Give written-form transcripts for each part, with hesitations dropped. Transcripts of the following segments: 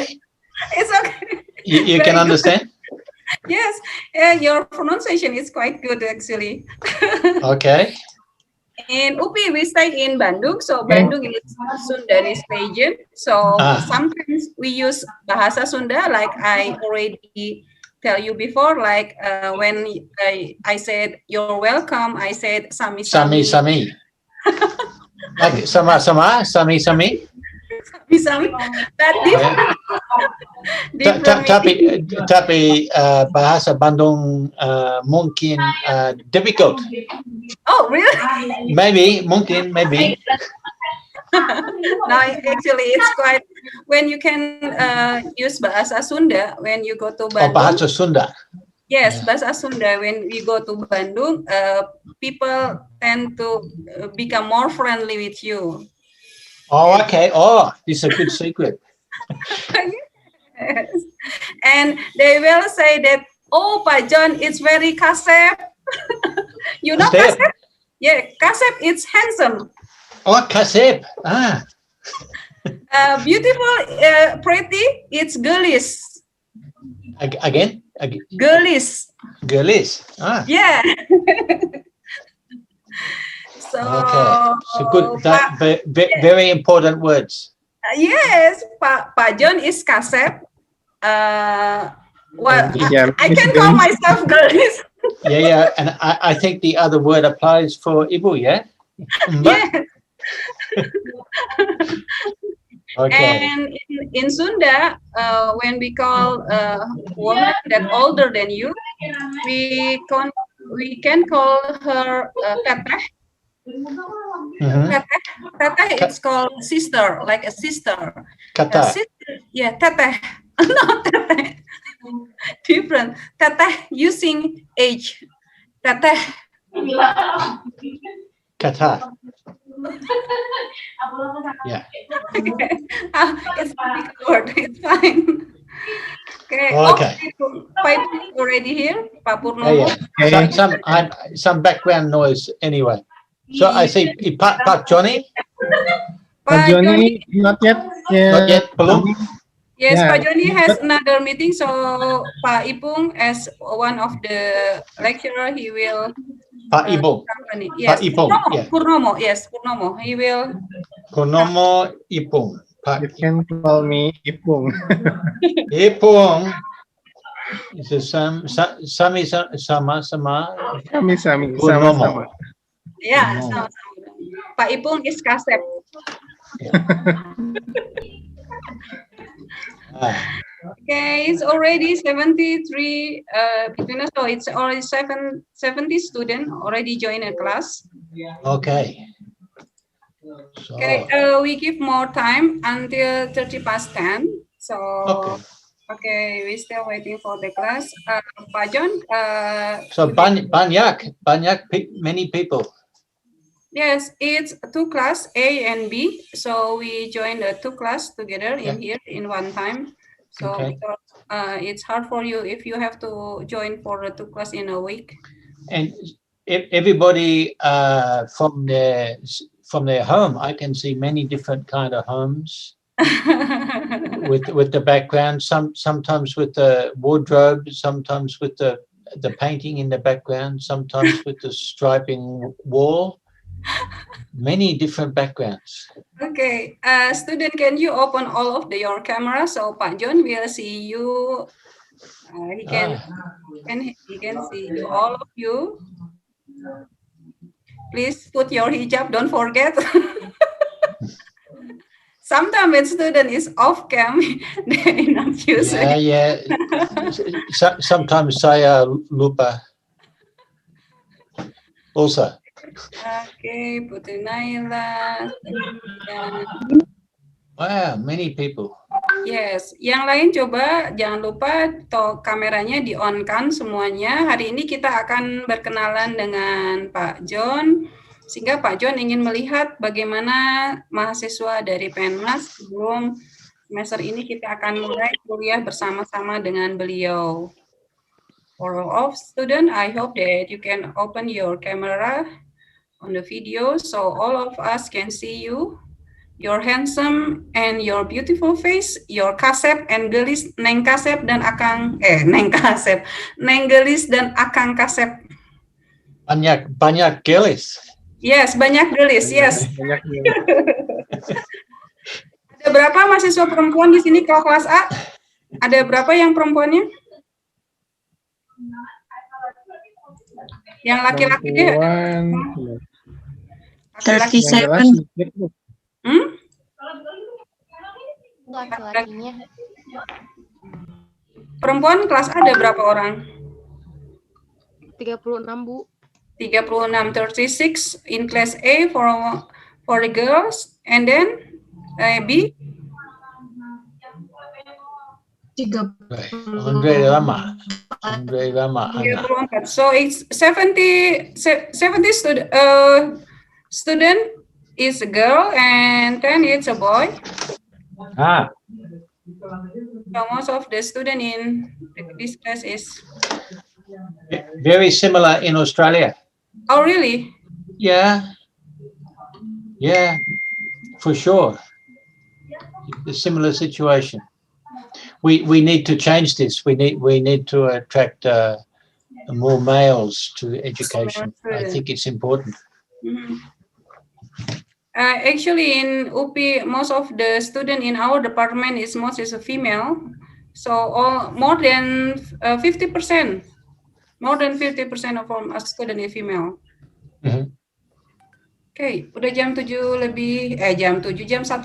okay? It's okay. You can Very good. understand? Yes, your pronunciation is quite good actually. Okay. In UPI, we stay in Bandung, so Okay. Bandung is Sundanese region. So Ah, sometimes we use bahasa Sunda, like I already tell you before, like when I said you're welcome, I said sami sami sami, sami. Like sama-sama, sami-sami. sami sami. That Yeah. different Tapi meaning. bahasa Bandung mungkin difficult. Oh, really? Maybe, mungkin, maybe. No, actually, it's quite when you can use bahasa Sunda when you go to Oh, Bandung. bahasa Sunda. Yes, Yeah. bahasa Sunda. When we go to Bandung, people tend to become more friendly with you. Oh, okay. Oh, this is a good secret. Yes. And they will say that, oh, Pak John, it's very kasep. You know Kasep. kasep? Yeah, kasep, it's handsome. Oh, kasep. Ah, Beautiful, pretty, it's girlish. again? Girlish. Girlish. Ah, Yeah. So, okay. So good. Pak, Very important words. yes, Pak John is kasep. Well, Yeah, I Miss can call Denise. myself girlish. Yeah. And I think the other word applies for Ibu, yeah? Mbak? Yes. Okay. And in Sunda, when we call a woman that older than you, we can call her teteh. Mhm. Teteh, teteh. It's called sister, like a sister. A Kata. sister, yeah, teteh. Not teteh. Different. Teteh using age. Teteh. Kata. Yeah. It's a big word. It's fine. Okay. Okay. Pak Ibu already here. Pak Yeah, Purnomo. yeah. Okay. Some background noise anyway. So I see Pak Johnny. Pak Pak Joni. Joni, not yet. Not yet, belum. Yes, Yeah, Pak Joni has but another meeting. So Pak Ipung, as one of the lecturer, he will Pak Ibu. accompany. Pak Yes, Ipung. Purnomo. Yeah. Purnomo. Yes, Purnomo. He will. Purnomo Ipung. Pak you can call me Ipung. Ipung. It's a sama Sami, sama-sama. Purnomo. Yeah, Purnomo. sama-sama. Pak Ipung is Kasep. Ah, Okay, it's already 73 between us. So it's already 70 students already joined a class. okay. So, Okay, we give more time until 30 past 10. So, okay. okay, we're still waiting for the class. Pak John, So many people. yes, it's two class, A and B. So we join the two class together in here in one time. So Okay. because it's hard for you if you have to join for the two class in a week. And everybody from their home, I can see many different kind of homes with the background. Sometimes with the wardrobe, sometimes with the painting in the background, sometimes with the striping wall. Many different backgrounds. Okay, student, can you open all of your camera so Pak John will see you? He can see you, all of you. Please put your hijab. Don't forget. Sometimes when student is off cam, they not use it. Yeah. Sometimes saya lupa. Also. Okay, Putri Naila. Wow, many people. Yes, yang lain coba jangan lupa kameranya di on kan semuanya. Hari ini kita akan berkenalan dengan Pak John, sehingga Pak John ingin melihat bagaimana mahasiswa dari Penmas sebelum semester ini kita akan mulai kuliah bersama-sama dengan beliau. For all of students, I hope that you can open your camera on the video so all of us can see you your handsome and your beautiful face, your kasep and gelis, neng kasep dan akang, neng kasep, neng gelis dan akang kasep. Banyak gelis. Yes, banyak gelis, yes. Banyak ya. Ada berapa mahasiswa perempuan di sini kalau kelas A? Ada berapa yang perempuannya? Yang laki-laki deh. Perempuan. Laki-laki. Yang jelas 37. sedikit, Bu. Laki-lakinya. Perempuan kelas A ada berapa orang? 36, Bu. 36, 36 in class A for the girls, and then B? Andre Rama. So it's 70 student is a girl and 10 it's a boy. So most of the student in this class is Very similar in Australia. Oh really? Yeah, for sure. A similar situation. We need to change this. We need to attract more males to education. I think it's important. Actually, in UPI, most of the student in our department is a female. So more than 50%. More than 50% of our student is female. Oke, udah jam 7 lebih, jam 1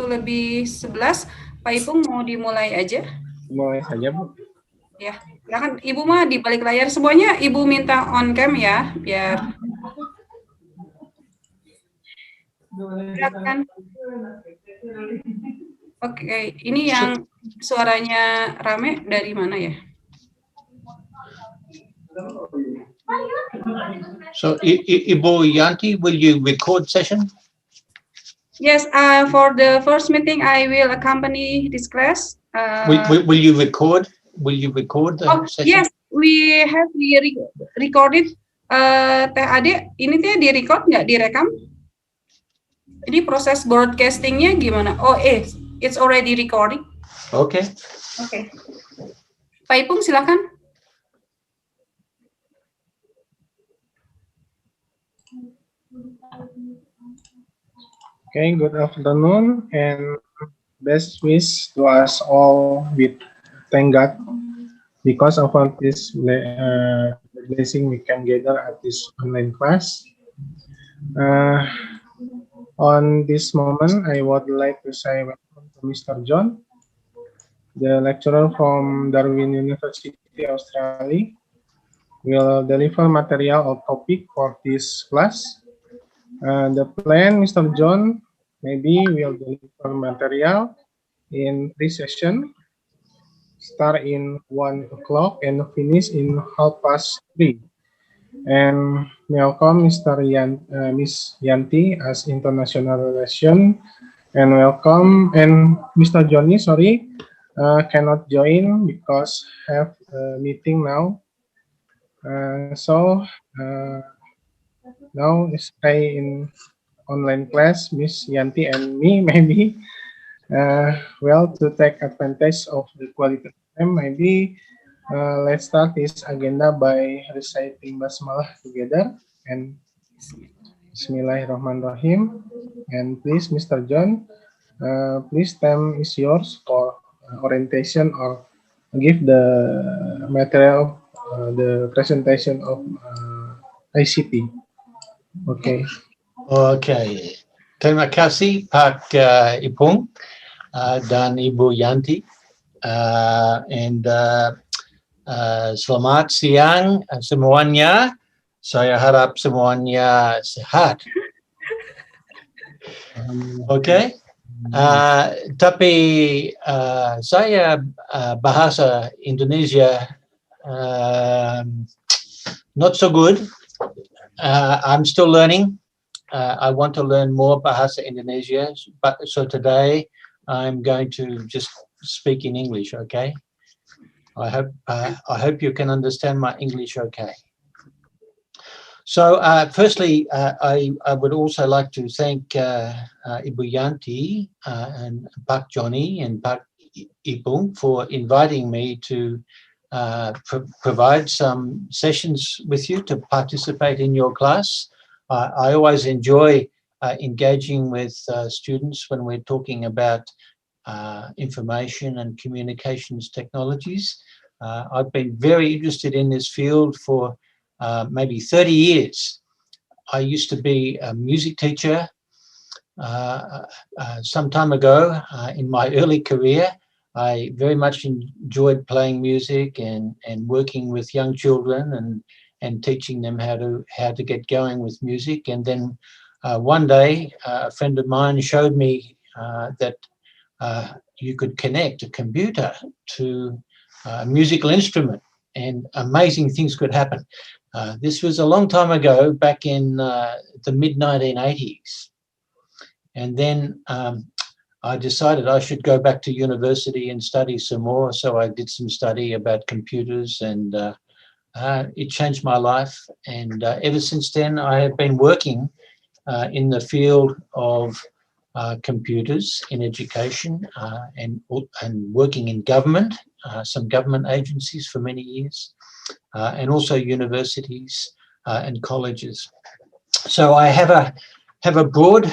lebih 11. Pak Ipung mau dimulai aja? Mulai saja, Bu. Ya, silakan. Ibu mah di balik layar semuanya. Ibu minta on cam ya, biar. Silakan. Oke, ini yang suaranya rame dari mana ya? So, Ibu Yanti, will you record session? Yes, for the first meeting, I will accompany this class. Will you record? Will you record the session? Yes, we have recorded. Teh Ade, ini teh direcord nggak, direkam? Jadi proses broadcastingnya gimana? Oh, it's already recording. Okay. Okay. Pak Ipung, silakan. Okay, good afternoon and best wish to us all with thank God because of all this blessing we can gather at this online class. On this moment, I would like to say welcome to Mr. John, the lecturer from Darwin University, Australia, will deliver material or topic for this class. The plan, Mr. John, maybe will deliver material in 3 sessions, start in 1 o'clock and finish in 3:30. And welcome Miss Yanti as International Relation, and welcome, and Mr. Johnny, sorry, cannot join because have a meeting now. Now stay in online class, Miss Yanti and me maybe. To take advantage of the quality time, maybe let's start this agenda by reciting basmalah together and Bismillahirrahmanirrahim. And please, Mr. John, please time is yours for orientation or give the material, the presentation of ICT. Okay. Okay. Terima kasih Pak Ipung dan Ibu Yanti. Selamat siang semuanya. Saya harap semuanya sehat. Okay. Tapi saya bahasa Indonesia not so good. I'm still learning. I want to learn more Bahasa Indonesia, so today I'm going to just speak in English. Okay. I hope you can understand my English. Okay. So firstly, I would also like to thank Ibu Yanti and Pak Johnny and Pak Ipung for inviting me to provide some sessions with you to participate in your class. I always enjoy engaging with students when we're talking about information and communications technologies. I've been very interested in this field for maybe 30 years. I used to be a music teacher some time ago in my early career. I very much enjoyed playing music and working with young children and teaching them how to get going with music. And then one day, a friend of mine showed me that you could connect a computer to a musical instrument and amazing things could happen. This was a long time ago, back in the mid-1980s. And then I decided I should go back to university and study some more. So I did some study about computers and it changed my life. And ever since then, I have been working in the field of computers in education and working in government, some government agencies for many years, and also universities and colleges. So I have a broad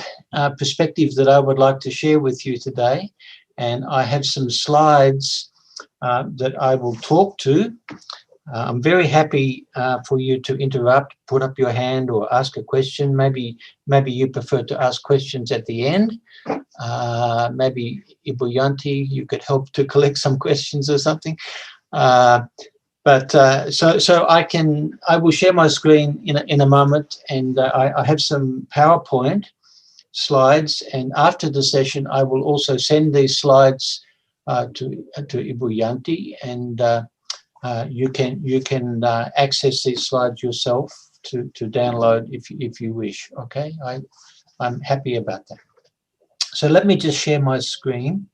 perspective that I would like to share with you today, and I have some slides that I will talk to. I'm very happy for you to interrupt, put up your hand or ask a question. Maybe you prefer to ask questions at the end. Maybe Ibu Yanti, you could help to collect some questions or something. But so I will share my screen in a moment, and I have some PowerPoint slides. And after the session, I will also send these slides to Ibu Yanti, and you can access these slides yourself to download if you wish. Okay, I'm happy about that. So let me just share my screen.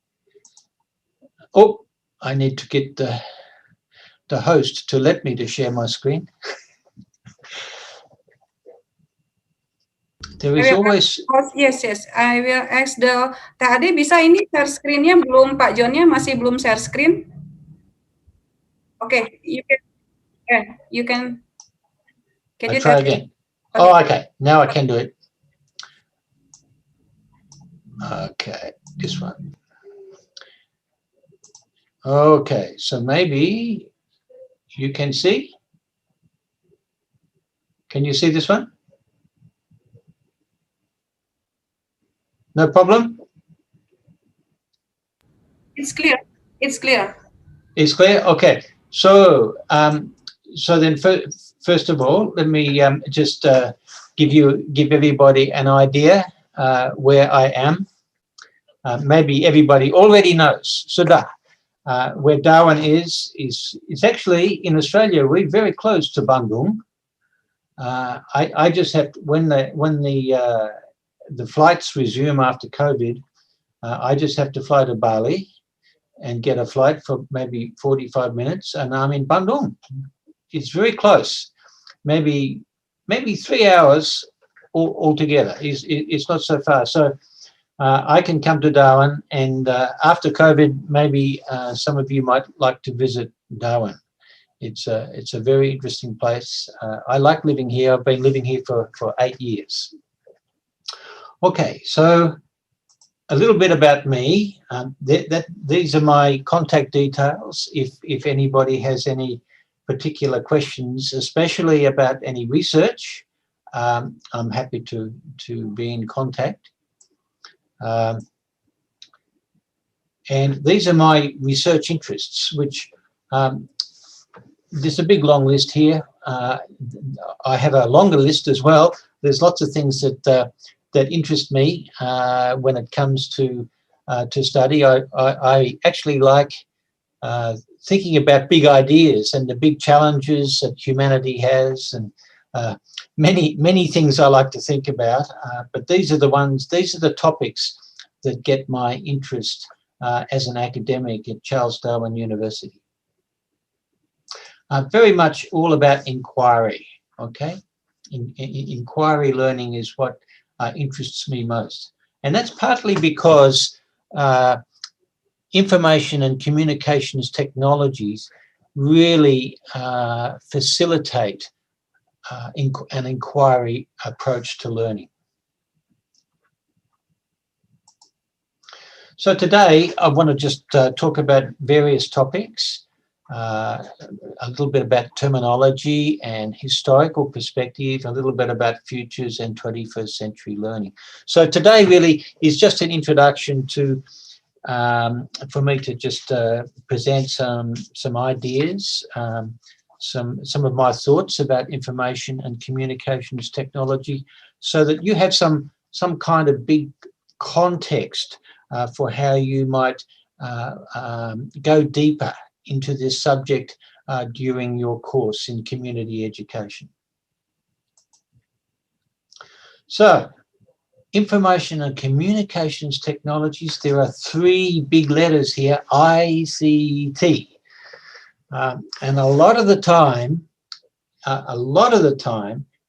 Oh, I need to get the host to let me to share my screen. There is always. Yes. I will ask Teh Ade, bisa ini share screen-nya belum, Pak John-nya masih belum share screen? Okay, you can. Can you try again? Okay. Oh, okay. Now I can do it. Okay, this one. Okay, so maybe you can see. Can you see this one? No problem? It's clear. It's clear. It's clear? Okay. So so then first of all, let me just give everybody an idea where I am. Maybe everybody already knows. Sudah. Where Darwin is actually in Australia. We're very close to Bandung. I just have to, when the flights resume after COVID, I just have to fly to Bali and get a flight for maybe 45 minutes, and I'm in Bandung. It's very close. Maybe 3 hours altogether. It's not so far. So I can come to Darwin, and after COVID, maybe some of you might like to visit Darwin. It's a very interesting place. I like living here. I've been living here for 8 years. Okay, so a little bit about me. These are my contact details. If anybody has any particular questions, especially about any research, I'm happy to be in contact. And these are my research interests, which there's a big long list here. I have a longer list as well. There's lots of things that interest me when it comes to study. I actually like thinking about big ideas and the big challenges that humanity has, and many things I like to think about. But these are the topics that get my interest as an academic at Charles Darwin University. Very much all about inquiry, okay? Inquiry learning is what interests me most. And that's partly because information and communications technologies really facilitate an inquiry approach to learning. So today I want to just talk about various topics, a little bit about terminology and historical perspective, a little bit about futures and 21st century learning. So today really is just an introduction to, for me to just present some ideas, some of my thoughts about information and communications technology, so that you have some kind of big context for how you might go deeper into this subject during your course in community education. So, information and communications technologies, there are three big letters here, ICT. And a lot of the time,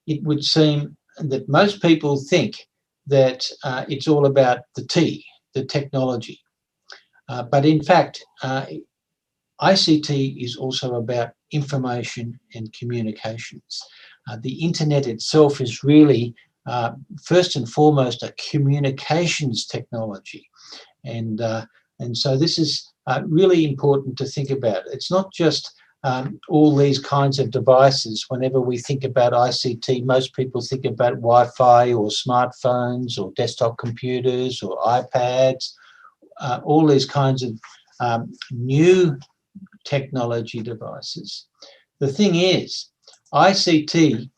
it would seem that most people think that it's all about the T, the technology. But in fact, ICT is also about information and communications. The internet itself is really, first and foremost, a communications technology. And so this is really important to think about. It's not just all these kinds of devices. Whenever we think about ICT, most people think about Wi-Fi or smartphones or desktop computers or iPads, all these kinds of new technology devices. The thing is, ICT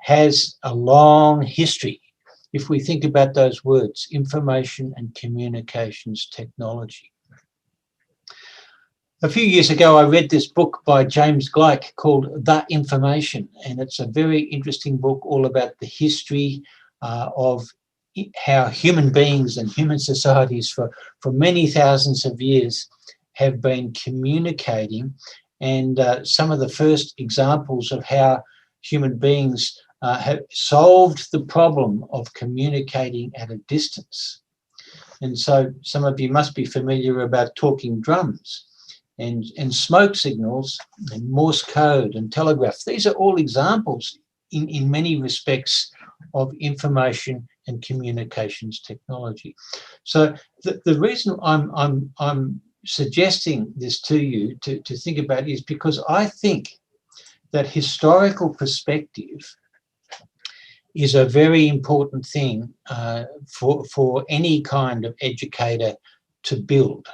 has a long history. If we think about those words, information and communications technology. A few years ago, I read this book by James Gleick called The Information, and it's a very interesting book all about the history of how human beings and human societies for many thousands of years have been communicating, and some of the first examples of how human beings have solved the problem of communicating at a distance. And so some of you must be familiar about talking drums and smoke signals and Morse code and telegraph. These are all examples in many respects of information and communications technology. So the reason I'm suggesting this to you to think about is because I think that historical perspective is a very important thing for any kind of educator to build.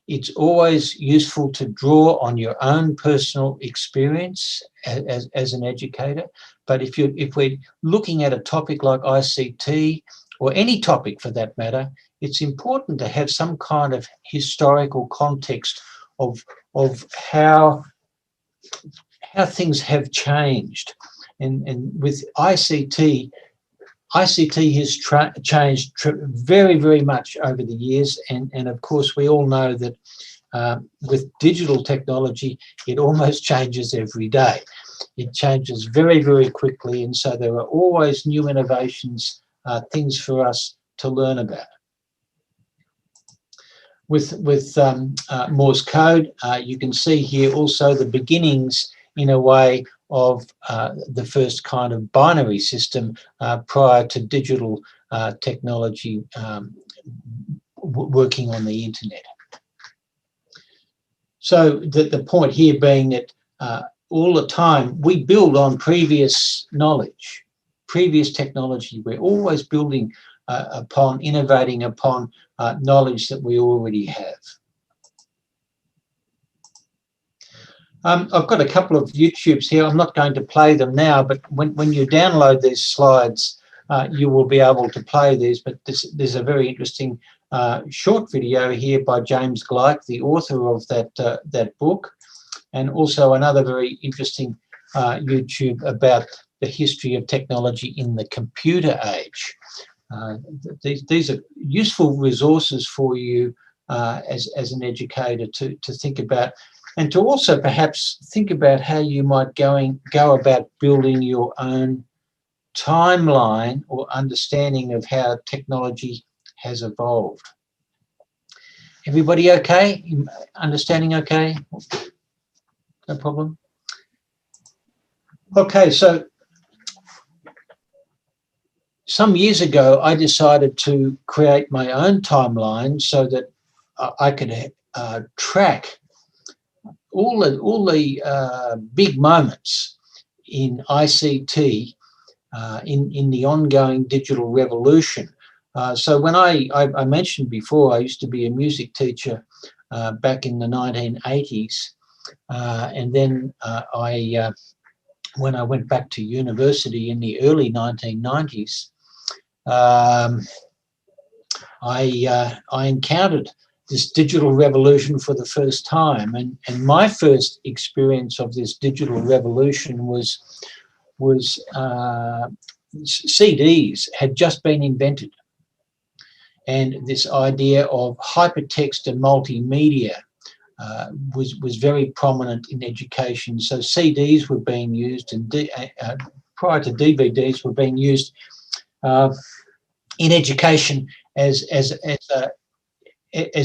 It's always useful to draw on your own personal experience as an educator. But if we're looking at a topic like ICT, or any topic for that matter, it's important to have some kind of historical context of how things have changed. And with ICT has changed very, very much over the years. And of course, we all know that with digital technology, it almost changes every day. It changes very, very quickly. And so there are always new innovations, things for us to learn about. With Morse code, you can see here also the beginnings, in a way, of the first kind of binary system prior to digital technology working on the internet. So the point here being that all the time we build on previous knowledge, previous technology. We're always building upon, innovating upon knowledge that we already have. I've got a couple of YouTubes here. I'm not going to play them now, but when you download these slides, you will be able to play these. But there's a very interesting short video here by James Gleick, the author of that book, and also another very interesting YouTube about the history of technology in the computer age. These are useful resources for you as an educator to think about and to also perhaps think about how you might go about building your own timeline or understanding of how technology has evolved. Everybody okay? Understanding okay? No problem? Okay, so some years ago, I decided to create my own timeline so that I could track all the big moments in ICT in the ongoing digital revolution. So when I mentioned before, I used to be a music teacher back in the 1980s, and then when I went back to university in the early 1990s, I encountered this digital revolution for the first time, and my first experience of this digital revolution was CDs had just been invented, and this idea of hypertext and multimedia was very prominent in education. So CDs were being used, and prior to DVDs were being used in education as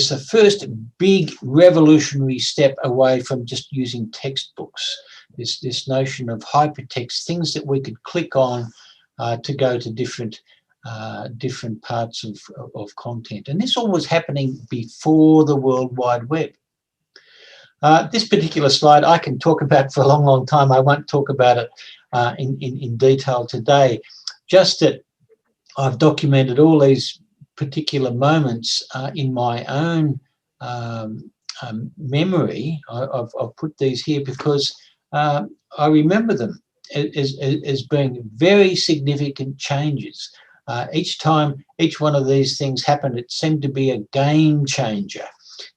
the first big revolutionary step away from just using textbooks. This notion of hypertext, things that we could click on to go to different parts of content. And this all was happening before the World Wide Web. This particular slide I can talk about for a long, long time. I won't talk about it in detail today. Just that I've documented all these particular moments in my own memory. I've put these here because I remember them as being very significant changes. Each time each one of these things happened, it seemed to be a game changer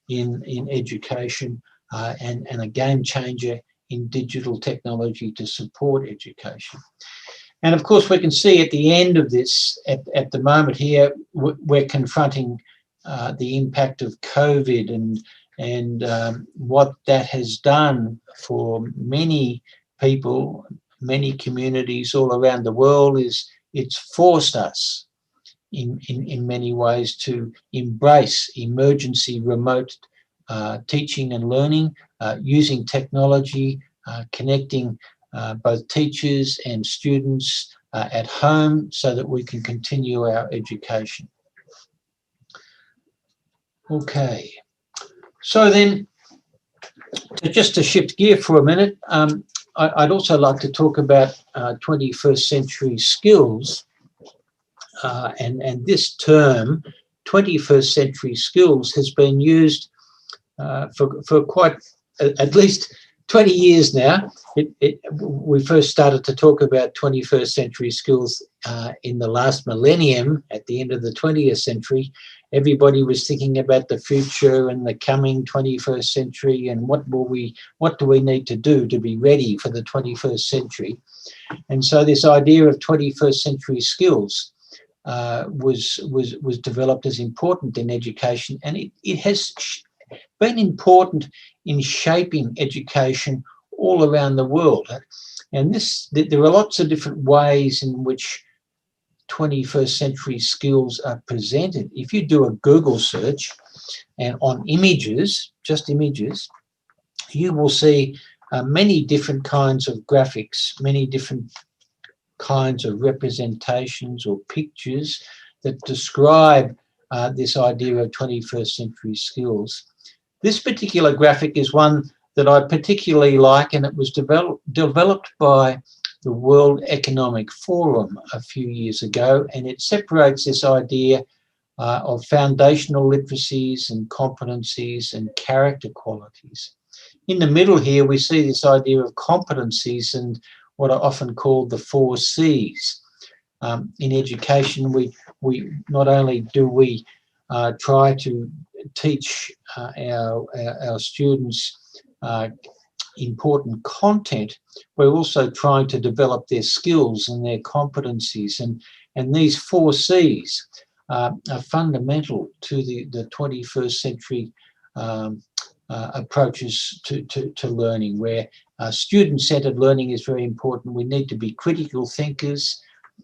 in education and a game changer in digital technology to support education. And of course, we can see at the end of this, at the moment here, we're confronting the impact of COVID and what that has done for many people, many communities all around the world. Is it's forced us in many ways to embrace emergency remote teaching and learning, using technology, connecting both teachers and students at home so that we can continue our education. Okay, so then just to shift gear for a minute, I'd also like to talk about 21st century skills, and this term 21st century skills has been used for quite at least 20 years now. We first started to talk about 21st century skills in the last millennium, at the end of the 20th century. Everybody was thinking about the future and the coming 21st century and what do we need to do to be ready for the 21st century. And so this idea of 21st century skills was developed as important in education, and it has been important in shaping education all around the world. And there are lots of different ways in which 21st century skills are presented. If you do a Google search and on images, just images, you will see many different kinds of graphics, many different kinds of representations or pictures that describe this idea of 21st century skills. This particular graphic is one that I particularly like, and it was developed by the World Economic Forum a few years ago, and it separates this idea of foundational literacies and competencies and character qualities. In the middle here, we see this idea of competencies and what are often called the 4 C's. In education, we not only do we try to teach our students important content, we're also trying to develop their skills and their competencies, and these 4 C's are fundamental to the 21st century approaches to learning, where student-centered learning is very important. We need to be critical thinkers.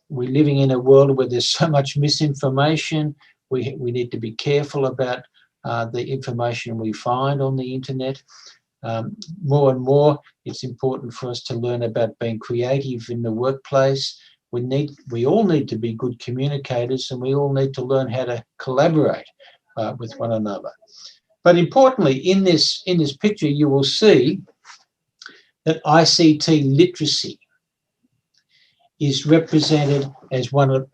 We're living in a world where there's so much misinformation. We need to be careful about the information we find on the internet. More and more, it's important for us to learn about being creative in the workplace. We all need to be good communicators, and we all need to learn how to collaborate with one another. But importantly, in this picture, you will see that ICT literacy is represented as one of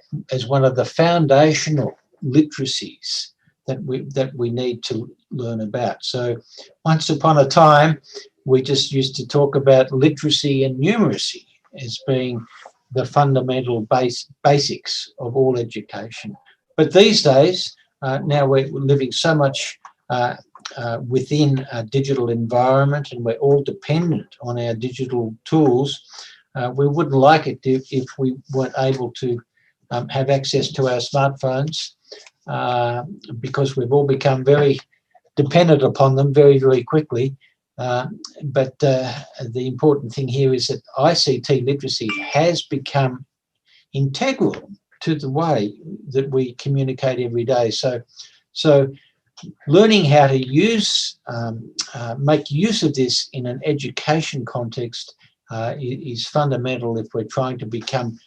the foundational literacies that we need to learn about. So once upon a time, we just used to talk about literacy and numeracy as being the fundamental basics of all education. But these days, now we're living so much within a digital environment, and we're all dependent on our digital tools. We wouldn't like it if we weren't able to have access to our smartphones, because we've all become very dependent upon them very, very quickly. But the important thing here is that ICT literacy has become integral to the way that we communicate every day. So learning how to make use of this in an education context is fundamental if we're trying to become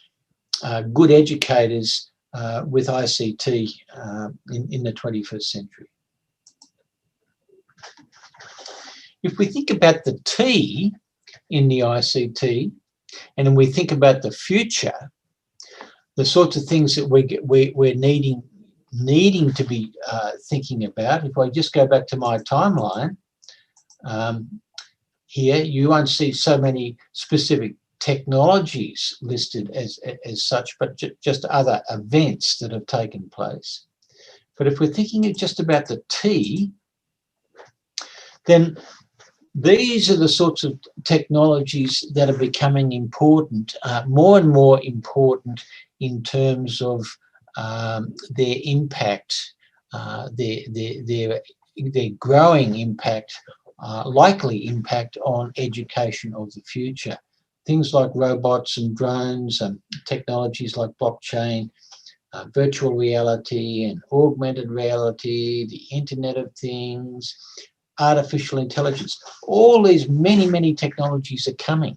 good educators with ICT in the 21st century. If we think about the T in the ICT, and then we think about the future, the sorts of things that we're needing to be thinking about. If I just go back to my timeline, here you won't see so many specific technologies listed as such, but just other events that have taken place. But if we're thinking just about the T, then these are the sorts of technologies that are becoming important, more and more important in terms of their impact, their growing impact, likely impact on education of the future. Things like robots and drones and technologies like blockchain, virtual reality and augmented reality, the Internet of Things, artificial intelligence, all these many technologies are coming.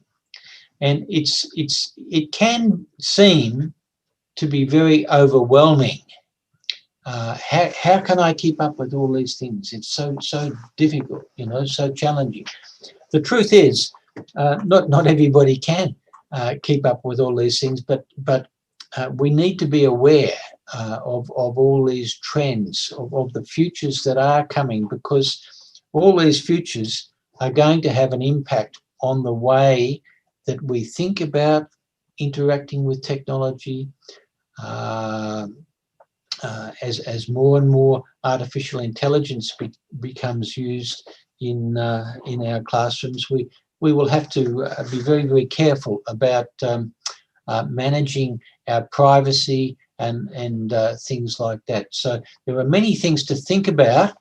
And it can seem to be very overwhelming. How can I keep up with all these things? It's so difficult, so challenging. The truth is, not everybody can keep up with all these things, but we need to be aware of all these trends, of the futures that are coming, because all these futures are going to have an impact on the way that we think about interacting with technology, as more and more artificial intelligence becomes used in our classrooms. We will have to be very, very careful about managing our privacy and things like that. So there are many things to think about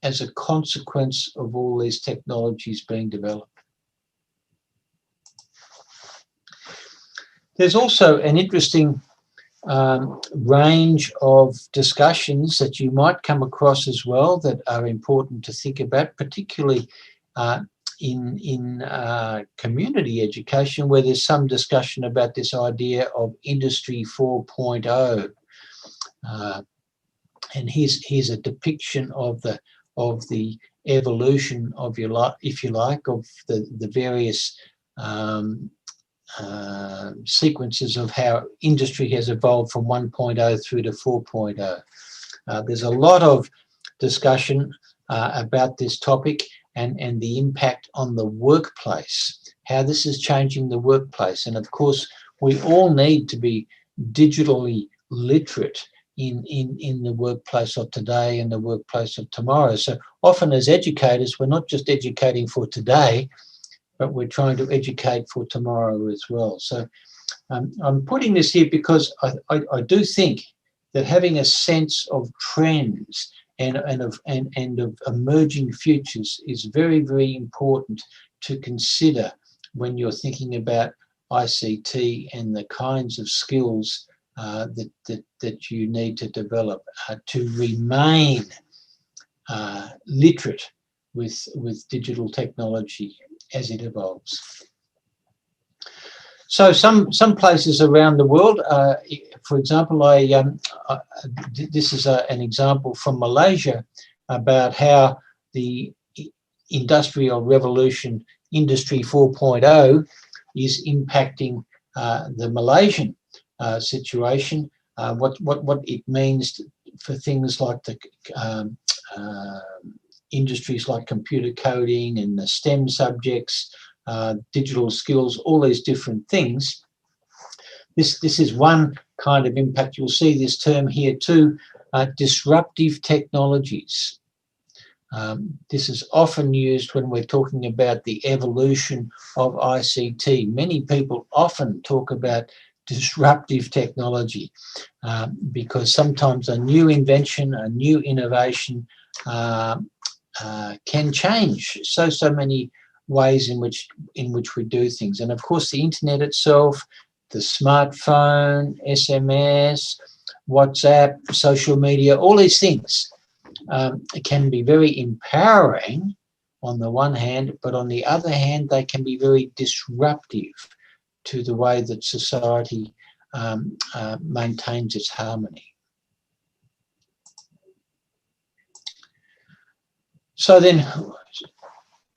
as a consequence of all these technologies being developed. There's also an interesting range of discussions that you might come across as well that are important to think about, particularly in community education, where there's some discussion about this idea of Industry 4.0. And here's a depiction of the evolution of if you like, of the various sequences of how industry has evolved from 1.0 through to 4.0. There's a lot of discussion about this topic and the impact on the workplace, how this is changing the workplace. And of course, we all need to be digitally literate in the workplace of today and the workplace of tomorrow. So often as educators, we're not just educating for today, but we're trying to educate for tomorrow as well. So I'm putting this here because I do think that having a sense of trends and of emerging futures is very, very important to consider when you're thinking about ICT and the kinds of skills that you need to develop to remain literate with digital technology as it evolves. So some places around the world, for example, this is an example from Malaysia about how the Industrial Revolution, Industry 4.0, is impacting the Malaysian situation. What it means for things like the industries like computer coding and the STEM subjects, digital skills, all these different things. This is one kind of impact. You'll see this term here too, disruptive technologies. This is often used when we're talking about the evolution of ICT. Many people often talk about disruptive technology because sometimes a new invention, a new innovation can change so many ways in which we do things. And of course the internet itself, the smartphone, SMS, WhatsApp, social media, all these things can be very empowering on the one hand, but on the other hand they can be very disruptive to the way that society maintains its harmony. So then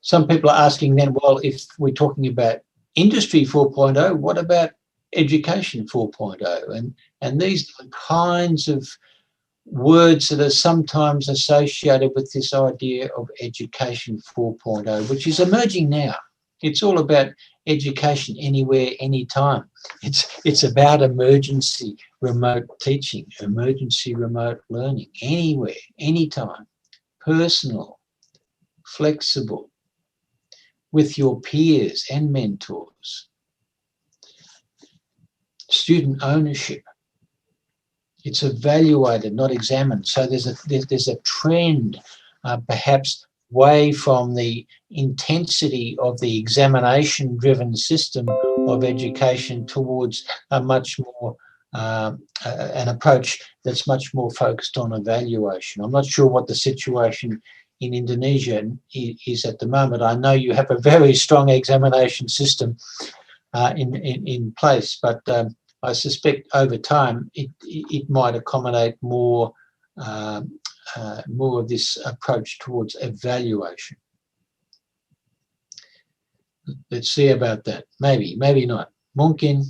some people are asking then, well, if we're talking about Industry 4.0, what about Education 4.0? And these are the kinds of words that are sometimes associated with this idea of Education 4.0, which is emerging now. It's all about education anywhere, anytime. It's about emergency remote teaching, emergency remote learning, anywhere, anytime, personal, flexible, with your peers and mentors. Student ownership. It's evaluated, not examined. So there's a trend, perhaps away from the intensity of the examination-driven system of education towards a much more an approach that's much more focused on evaluation. I'm not sure what the situation in Indonesia is at the moment. I know you have a very strong examination system in place, but I suspect over time it might accommodate more of this approach towards evaluation. Let's see about that. Maybe not. Mungkin.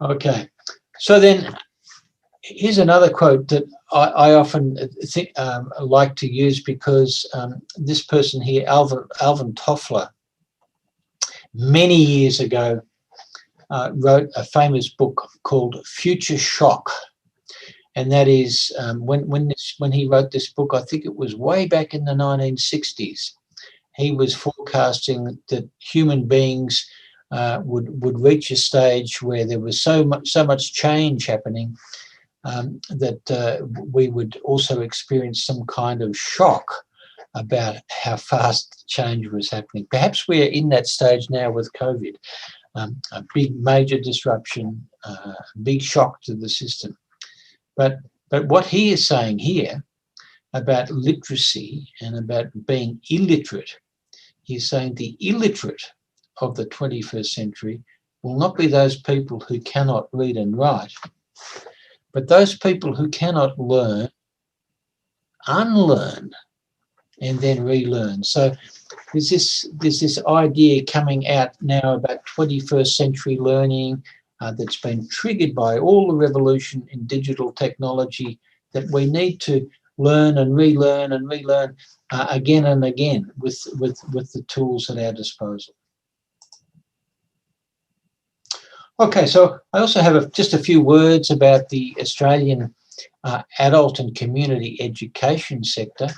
Okay. So then here's another quote that I often think like to use because this person here, Alvin Toffler, many years ago wrote a famous book called Future Shock. And that is when he wrote this book, I think it was way back in the 1960s, he was forecasting that human beings would reach a stage where there was so much change happening that we would also experience some kind of shock about how fast change was happening. Perhaps we're in that stage now with COVID, a big major disruption, big shock to the system. But what he is saying here about literacy and about being illiterate, he's saying the illiterate of the 21st century will not be those people who cannot read and write, but those people who cannot learn, unlearn, and then relearn. So there's this idea coming out now about 21st century learning that's been triggered by all the revolution in digital technology, that we need to learn and relearn again and again with the tools at our disposal. Okay, so I also have just a few words about the Australian adult and community education sector.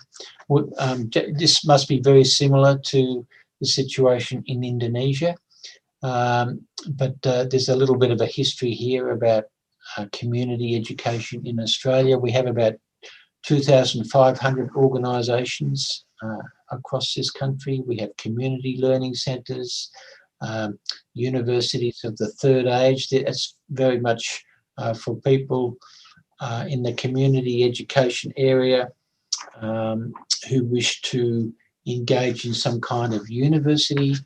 This must be very similar to the situation in Indonesia, but there's a little bit of a history here about community education in Australia. We have about 2,500 organisations across this country. We have community learning centres, universities of the third age. That's very much for people in the community education area who wish to engage in some kind of university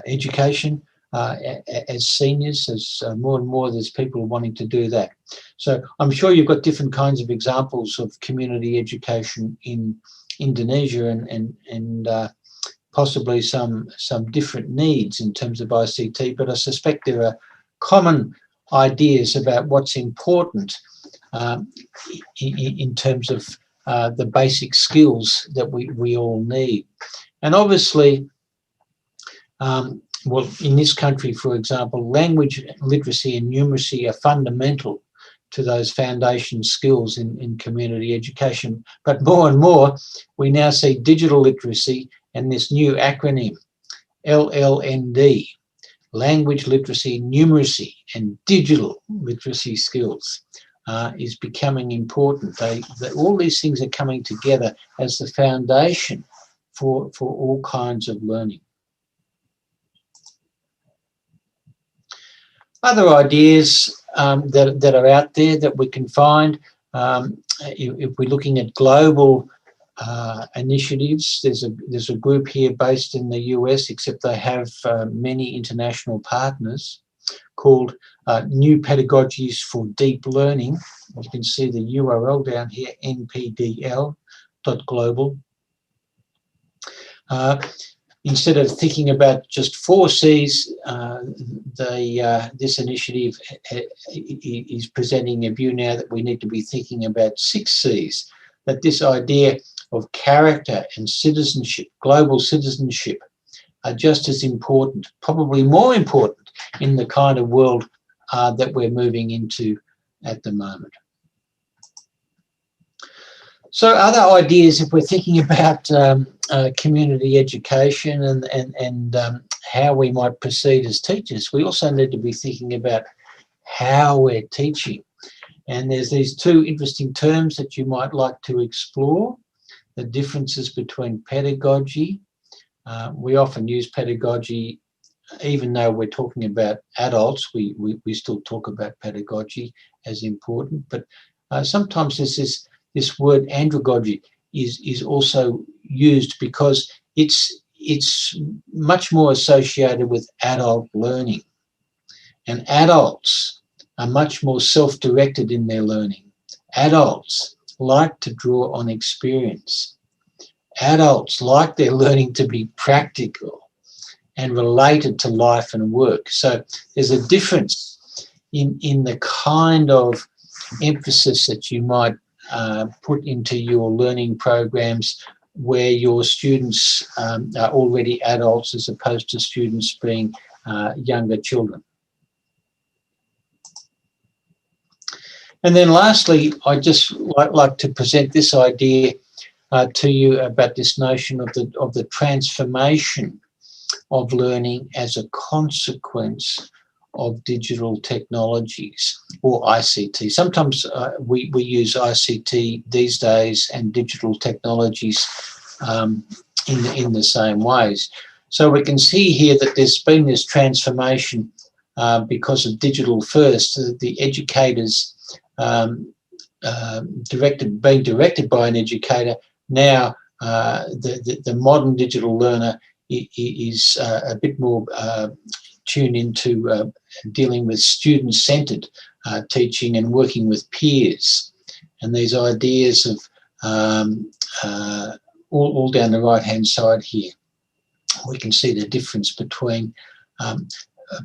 education as seniors, as more and more there's people wanting to do that. So I'm sure you've got different kinds of examples of community education in Indonesia and possibly some different needs in terms of ICT, but I suspect there are common ideas about what's important in terms of the basic skills that we all need. And obviously, well, in this country, for example, language literacy and numeracy are fundamental to those foundation skills in community education. But more and more, we now see digital literacy and this new acronym, LLND, language literacy, numeracy, and digital literacy skills is becoming important. All these things are coming together as the foundation for all kinds of learning. Other ideas that are out there that we can find, if we're looking at global initiatives, there's a group here based in the US, except they have many international partners, called New Pedagogies for Deep Learning. You can see the URL down here, npdl.global. Instead of thinking about just 4 C's, this initiative is presenting a view now that we need to be thinking about 6 C's, that this idea of character and citizenship, global citizenship, are just as important, probably more important in the kind of world that we're moving into at the moment. So other ideas, if we're thinking about community education and how we might proceed as teachers, we also need to be thinking about how we're teaching. And there's these 2 interesting terms that you might like to explore, the differences between pedagogy. We often use pedagogy, even though we're talking about adults, we still talk about pedagogy as important, but sometimes there's this word andragogy is also used because it's much more associated with adult learning. And adults are much more self-directed in their learning. Adults like to draw on experience. Adults like their learning to be practical and related to life and work. So there's a difference in the kind of emphasis that you might put into your learning programs where your students are already adults as opposed to students being younger children. And then lastly, I just like to present this idea to you about this notion of the transformation of learning as a consequence of digital technologies, or ICT. Sometimes we use ICT these days and digital technologies in the same ways. So we can see here that there's been this transformation because of digital first. The educators being directed by an educator, now the modern digital learner is a bit more tuned into dealing with student-centered teaching and working with peers. And these ideas of all down the right-hand side here, we can see the difference between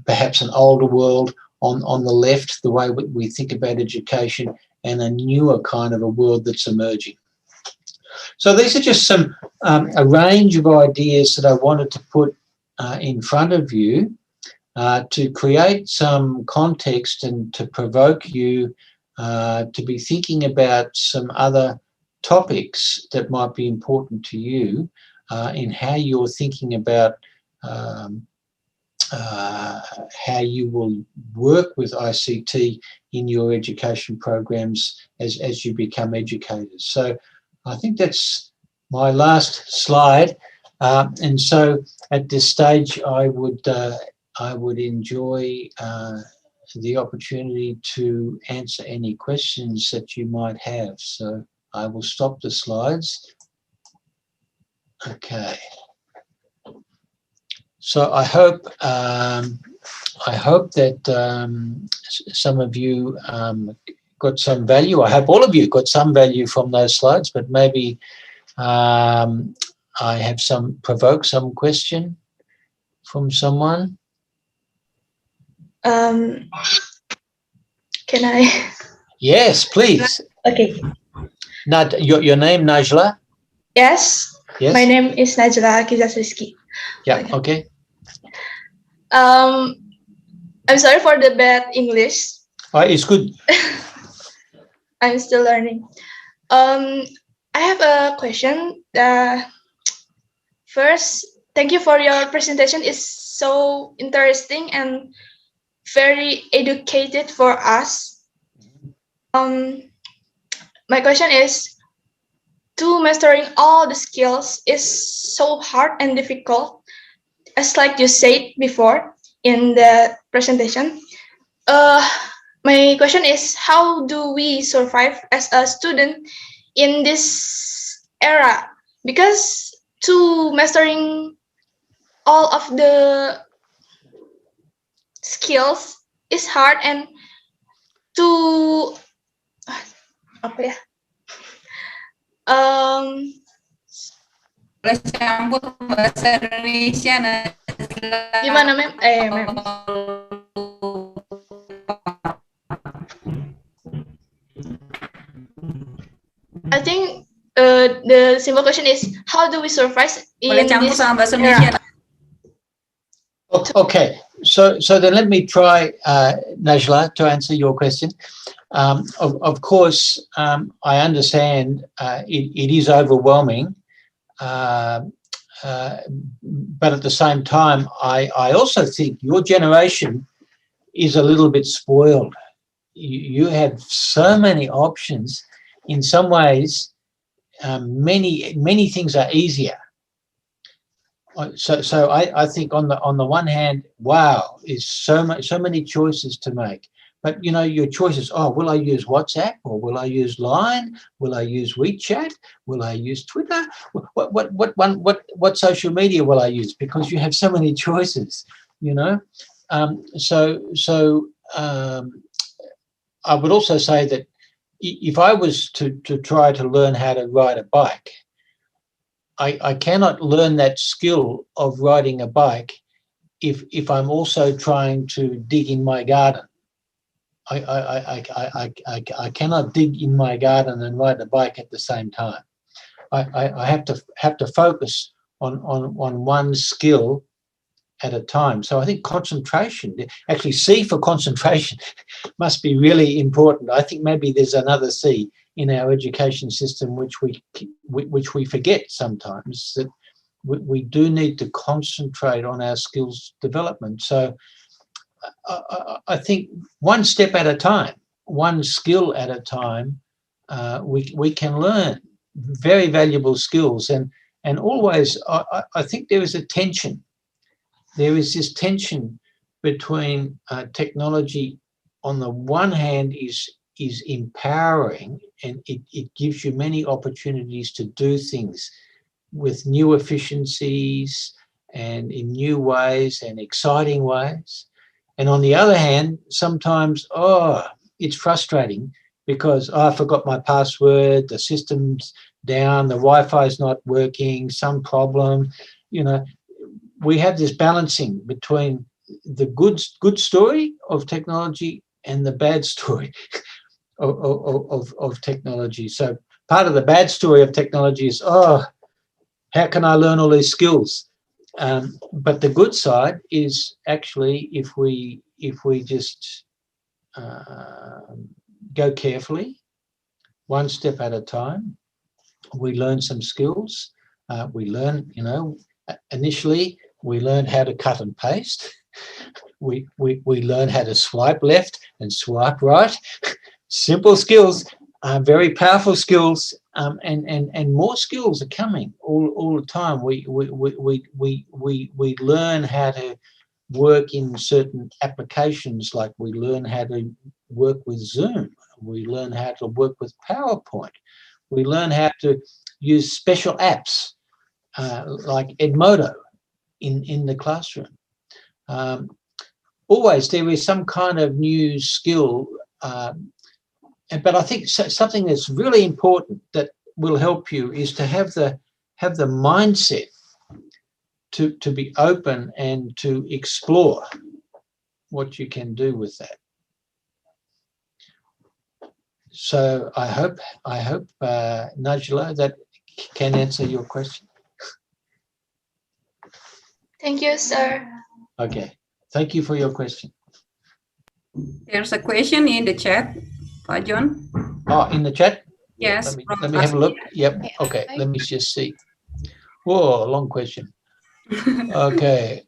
perhaps an older world on the left, the way we think about education, and a newer kind of a world that's emerging. So these are just some a range of ideas that I wanted to put in front of you to create some context and to provoke you to be thinking about some other topics that might be important to you in how you're thinking about how you will work with ICT in your education programs as you become educators. So I think that's my last slide. And so at this stage, I would enjoy the opportunity to answer any questions that you might have. So I will stop the slides. Okay. So I hope that some of you got some value. I hope all of you got some value from those slides, but maybe I have provoked some question from someone. Can I? Yes, please. Okay. Your name, Najla? Yes. Yes. My name is Najla Kizasriski. Yeah. Okay. I'm sorry for the bad English. It's good. I'm still learning. I have a question. First, thank you for your presentation. It's so interesting and very educated for us. My question is, to mastering all the skills is so hard and difficult, as like you said before in the presentation. My question is, how do we survive as a student in this era? Because to mastering all of the skills is hard, and to apa ya? Boleh campur bahasa Indonesia. Gimana, Mem? Mem. I think the simple question is, how do we survive in this era? Okay, so then let me try, Najla, to answer your question. Of course, I understand it is overwhelming, but at the same time, I also think your generation is a little bit spoiled. You have so many options. In some ways, many things are easier. So I think on the one hand, wow, is so many choices to make. But you know, your choices. Oh, will I use WhatsApp, or will I use Line? Will I use WeChat? Will I use Twitter? What social media will I use? Because you have so many choices. You know, I would also say that if I was to try to learn how to ride a bike, I cannot learn that skill of riding a bike if I'm also trying to dig in my garden. I cannot dig in my garden and ride a bike at the same time. I have to focus on one skill at a time. So I think concentration, actually C for concentration, must be really important. I think maybe there's another C in our education system which we forget sometimes, that we do need to concentrate on our skills development. So I think one step at a time, one skill at a time, we can learn very valuable skills. And always, I think there is a tension. There is this tension between technology, on the one hand, is empowering, and it gives you many opportunities to do things with new efficiencies and in new ways and exciting ways. And on the other hand, sometimes, it's frustrating because I forgot my password, the system's down, the Wi-Fi is not working, some problem. You know, we have this balancing between the good story of technology and the bad story of technology. So part of the bad story of technology is, how can I learn all these skills? But the good side is actually if we just go carefully, one step at a time, we learn some skills. We learn, initially we learned how to cut and paste. We learn how to swipe left and swipe right. Simple skills, very powerful skills, and more skills are coming all the time. We learn how to work in certain applications, like we learn how to work with Zoom. We learn how to work with PowerPoint. We learn how to use special apps like Edmodo in the classroom. Always there is some kind of new skill, but I think something that's really important that will help you is to have the mindset to be open and to explore what you can do with that. So I hope Najla, that can answer your question. Thank you, sir. Okay, thank you for your question. There's a question in the chat, Pak John. Oh, in the chat? Yes. Let me have a look. Yep. Okay, let me just see. Whoa, long question. Okay,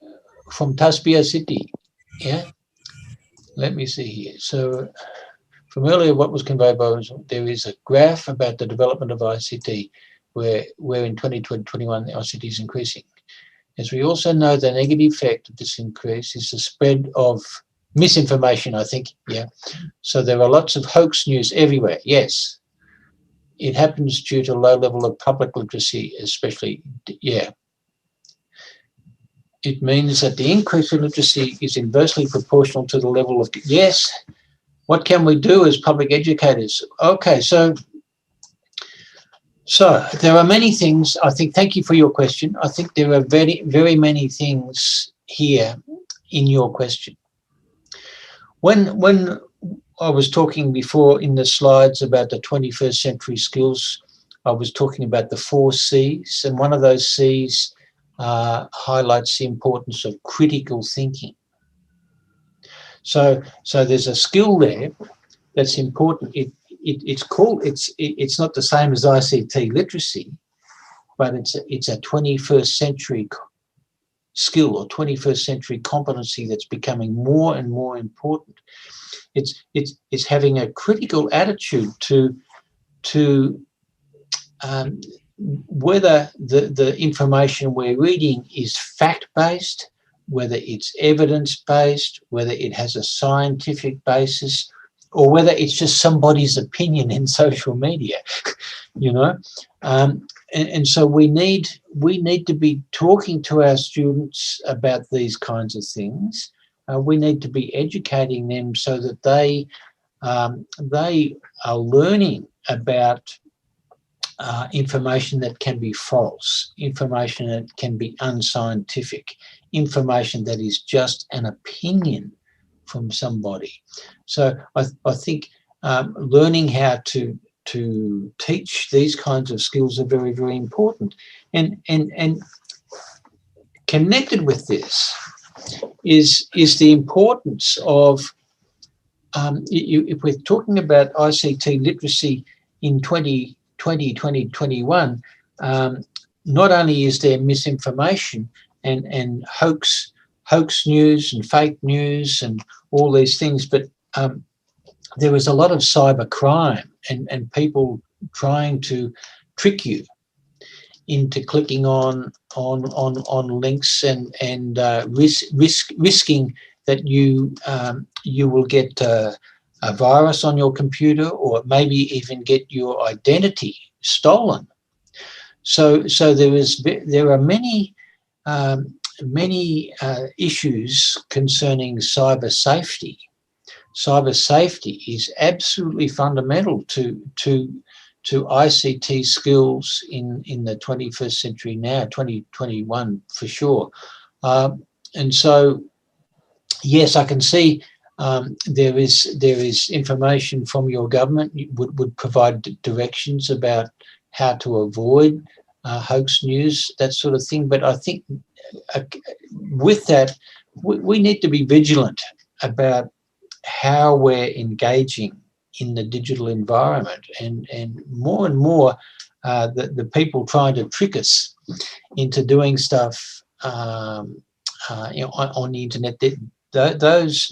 from Taspia City. Yeah. Let me see here. So from earlier, what was conveyed by there is a graph about the development of ICT, where in 2021 the ICT is increasing. As we also know, the negative effect of this increase is the spread of misinformation, I think. Yeah. So there are lots of hoax news everywhere. Yes. It happens due to low level of public literacy, especially. Yeah. It means that the increase in literacy is inversely proportional to the level of. Yes. What can we do as public educators? Okay, so there are many things. I think, thank you for your question. I think there are very, very many things here in your question. When I was talking before in the slides about the 21st century skills, I was talking about the 4 C's, and one of those C's highlights the importance of critical thinking. So there's a skill there that's important. It's not the same as ICT literacy, but it's a 21st century skill or 21st century competency that's becoming more and more important. It's having a critical attitude to whether the information we're reading is fact-based, whether it's evidence-based, whether it has a scientific basis, or whether it's just somebody's opinion in social media, you know. And so we need to be talking to our students about these kinds of things. We need to be educating them so that they are learning about information that can be false, information that can be unscientific, information that is just an opinion from somebody. So I think learning how to teach these kinds of skills are very, very important. And connected with this is the importance of, if we're talking about ICT literacy in 2020, 2021, not only is there misinformation and hoax news and fake news and all these things, but there is a lot of cyber crime and people trying to trick you into clicking on links and risking that you will get a virus on your computer, or maybe even get your identity stolen. So there are many issues concerning cyber safety. Cyber safety is absolutely fundamental to ICT skills in the 21st century now, 2021 for sure. And so, yes, I can see there is information from your government would provide directions about how to avoid hoax news, that sort of thing. But I think with that, we need to be vigilant about how we're engaging in the digital environment, and more the people trying to trick us into doing stuff on the internet, those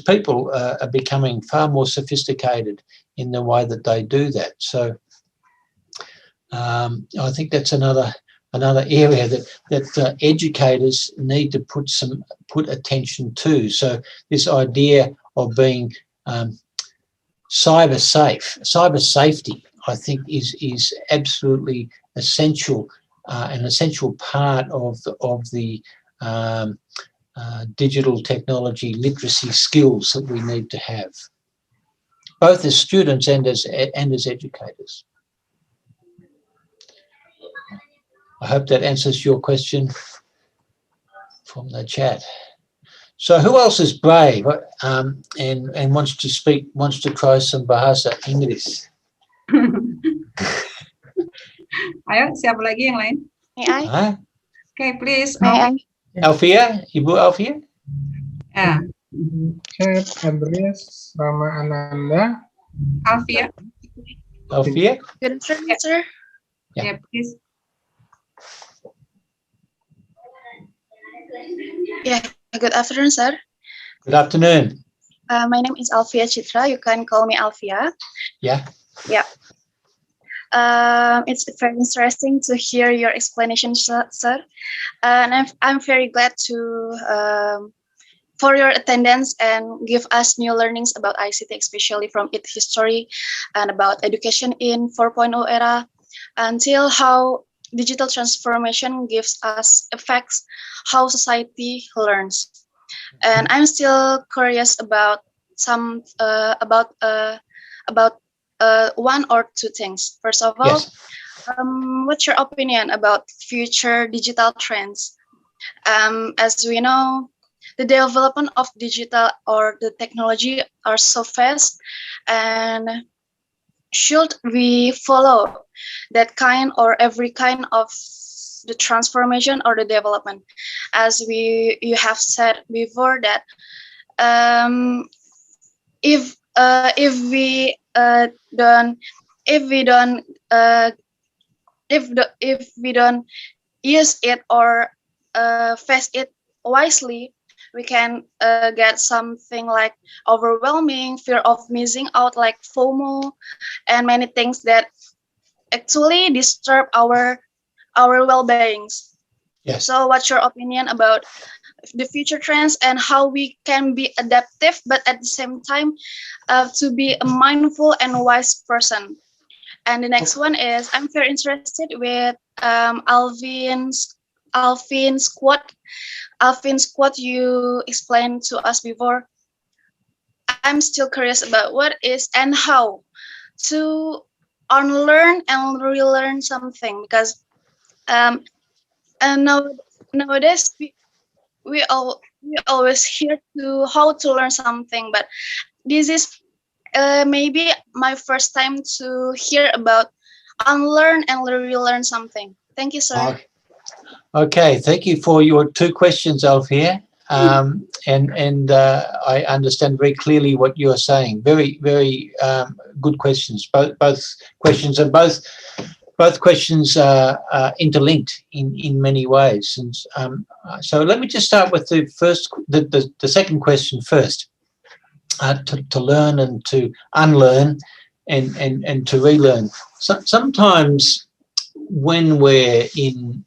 people are becoming far more sophisticated in the way that they do that. So I think that's another area that educators need to put attention to. So this idea of being cyber safety, I think is absolutely essential, an essential part of the digital technology literacy skills that we need to have, both as students and as educators. I hope that answers your question from the chat. So who else is brave and wants to try some bahasa Inggris? Ayo, siapa lagi yang lain? May I? Huh? Okay, please. May I? Alfia, Ibu Alfia? Yeah, Chat address Rama Ananda. Alfia. Alfia? Good afternoon, sir. Yeah, please. Yeah, good afternoon, sir. Good afternoon. My name is Alfia Chitra. You can call me Alfia. Yeah. Yeah. It's very interesting to hear your explanation, sir. And I'm very glad to for your attendance and give us new learnings about ICT, especially from its history and about education in 4.0 era, until how digital transformation gives us effects, how society learns. And I'm still curious about some one or two things. First of all, Yes. what's your opinion about future digital trends? As we know, the development of digital or the technology are so fast, and should we follow that kind or every kind of the transformation or the development? As you have said before that if we don't use it or face it wisely, we can get something like overwhelming, fear of missing out, like FOMO, and many things that actually disturb our well-beings. Yes. So what's your opinion about the future trends and how we can be adaptive, but at the same time to be a mindful and wise person? And the next one is, I'm very interested with Alvin's quote you explained to us before. I'm still curious about what is and how to unlearn and relearn something, because and nowadays we always hear to how to learn something, but this is maybe my first time to hear about unlearn and relearn something. Thank you, sir. Okay, thank you for your two questions, Alfia. And I understand very clearly what you are saying. Very, very good questions. Both questions are both questions are interlinked in many ways. And so let me just start with the second question first. To learn and to unlearn and to relearn. So, sometimes when we're in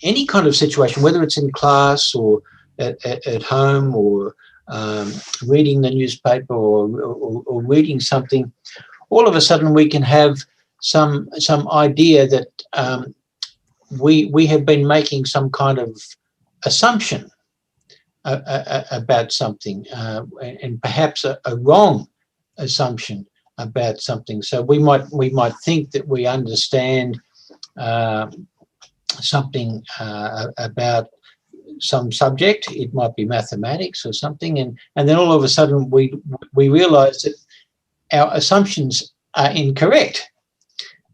any kind of situation, whether it's in class or at home or reading the newspaper or reading something, all of a sudden we can have some idea that we have been making some kind of assumption about something, and perhaps a wrong assumption about something. So we might think that we understand something about some subject. It might be mathematics or something, and then all of a sudden we realize that our assumptions are incorrect,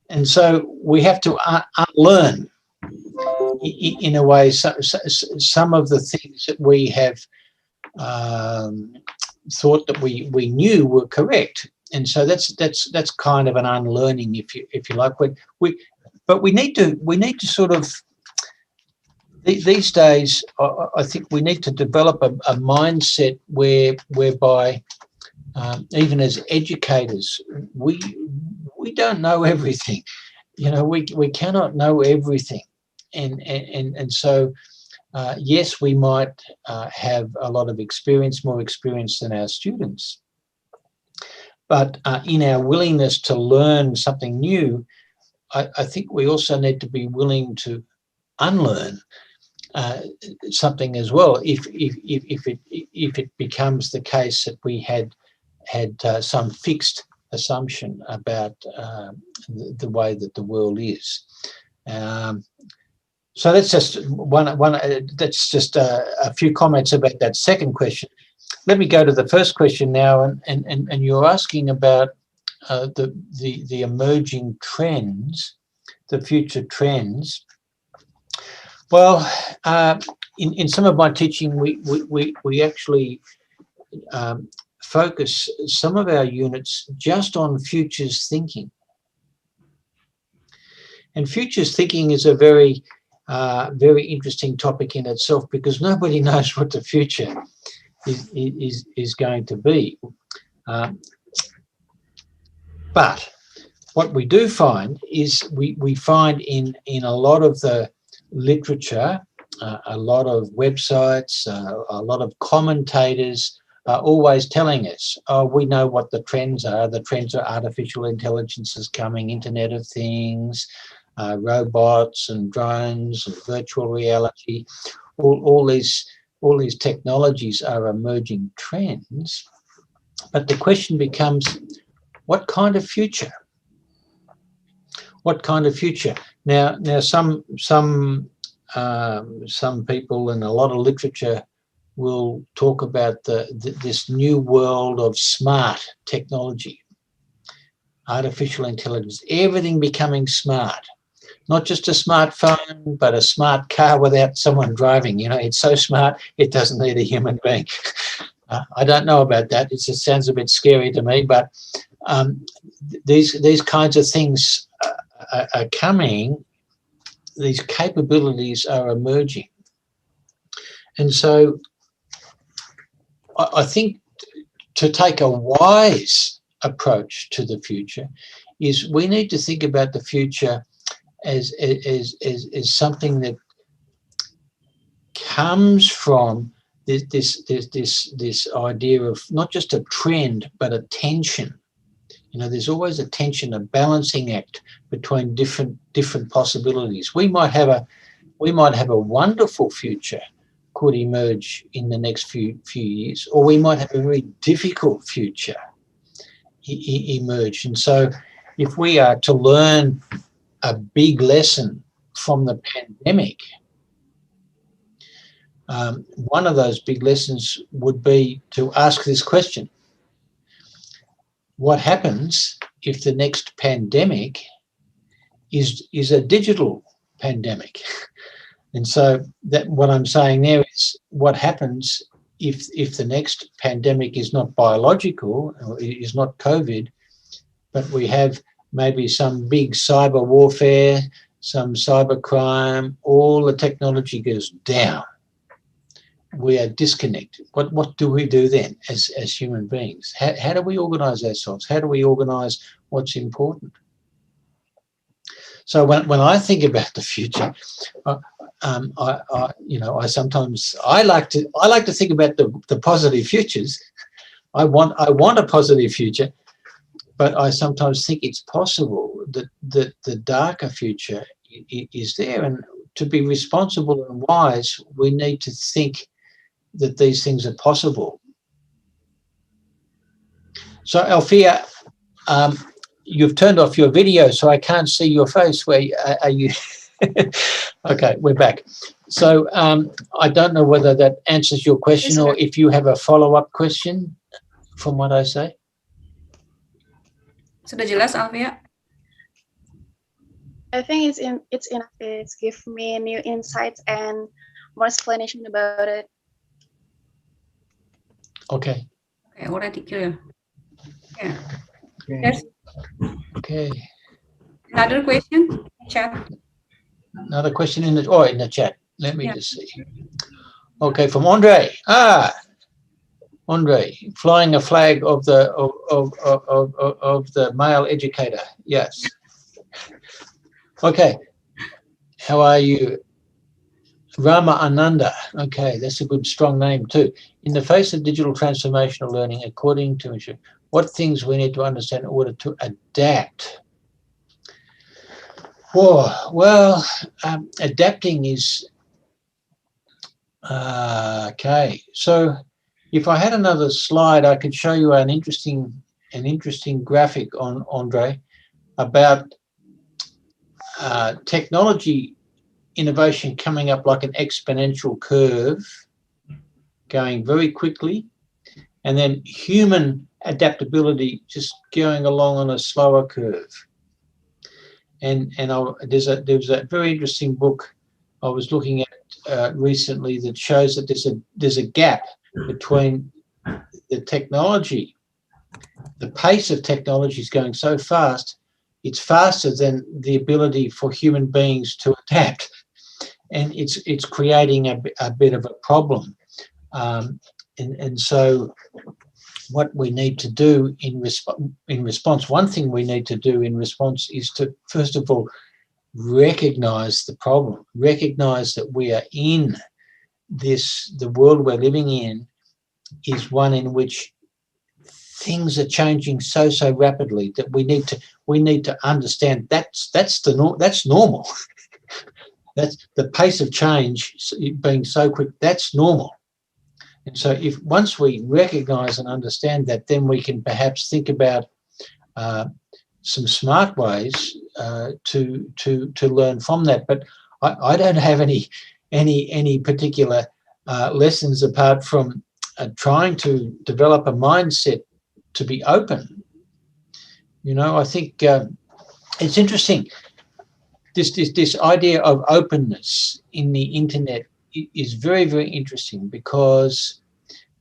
and so we have to unlearn in a way some of the things that we have thought that we knew were correct. And so that's kind of an unlearning, if you like. But we need to sort of these days, I think we need to develop a mindset whereby even as educators, we don't know everything. You know, we cannot know everything, and so yes, we might have a lot of experience, more experience than our students, but in our willingness to learn something new, I think we also need to be willing to unlearn something as well. If it becomes the case that we had some fixed assumption about the way that the world is. So that's just one. That's just a few comments about that second question. Let me go to the first question now, and you're asking about the emerging trends, the future trends. Well, in some of my teaching, we actually focus some of our units just on futures thinking. And futures thinking is a very interesting topic in itself, because nobody knows what the future is going to be. But what we do find is we find in a lot of the literature, a lot of websites, a lot of commentators are always telling us, oh, we know what the trends are. The trends are artificial intelligence is coming, Internet of Things, robots and drones and virtual reality. All these technologies are emerging trends. But the question becomes, what kind of future? What kind of future? Now some people in a lot of literature will talk about this new world of smart technology, artificial intelligence, everything becoming smart. Not just a smartphone, but a smart car without someone driving. You know, it's so smart, it doesn't need a human being. I don't know about that. It just sounds a bit scary to me, but these kinds of things are coming. These capabilities are emerging. And so I think to take a wise approach to the future is we need to think about the future as something that comes from this idea of not just a trend but a tension. You know, there's always a tension, a balancing act between different possibilities. We might have a wonderful future could emerge in the next few years, or we might have a very difficult future emerge. And so if we are to learn a big lesson from the pandemic, one of those big lessons would be to ask this question: what happens if the next pandemic is a digital pandemic? And so that what I'm saying there is, what happens if the next pandemic is not biological, or is not COVID, but we have maybe some big cyber warfare, some cyber crime, all the technology goes down. We are disconnected. What do we do then as human beings? How do we organise ourselves? How do we organise what's important? So when I think about the future, I sometimes like to think about the positive futures. I want a positive future, but I sometimes think it's possible that the darker future is there, and to be responsible and wise, we need to think that these things are possible. So Althea, you've turned off your video, so I can't see your face. Where are you? Okay, we're back. So I don't know whether that answers your question, or if you have a follow-up question from what I say. Sudah jelas, Althea? I think it's enough. It's give me new insights and more explanation about it. Okay, already clear. Yeah. Okay. Yes. Okay. Another question? Chat. Another question in the chat. Let me Yeah. just see. Okay, from Andre. Andre, flying a flag of the of the male educator. Yes. Okay. How are you? Rama Ananda. Okay, that's a good strong name too. In the face of digital transformational learning, according to what things we need to understand in order to adapt. Well, adapting is okay. So if I had another slide, I could show you an interesting graphic on Andre about technology innovation coming up like an exponential curve, going very quickly, and then human adaptability just going along on a slower curve. And there was a very interesting book I was looking at recently that shows that there's a gap between the technology. The pace of technology is going so fast, it's faster than the ability for human beings to adapt, and it's creating a bit of a problem. And so what we need to do in response, one thing we need to do in response is to, first of all, recognize the problem, recognize that we are in the world we're living in is one in which things are changing so rapidly that we need to understand that's normal. That's the pace of change being so quick. That's normal. And so if once we recognize and understand that, then we can perhaps think about some smart ways to learn from that. But I don't have any particular lessons apart from trying to develop a mindset to be open. I think it's interesting. This idea of openness in the internet is very, very interesting because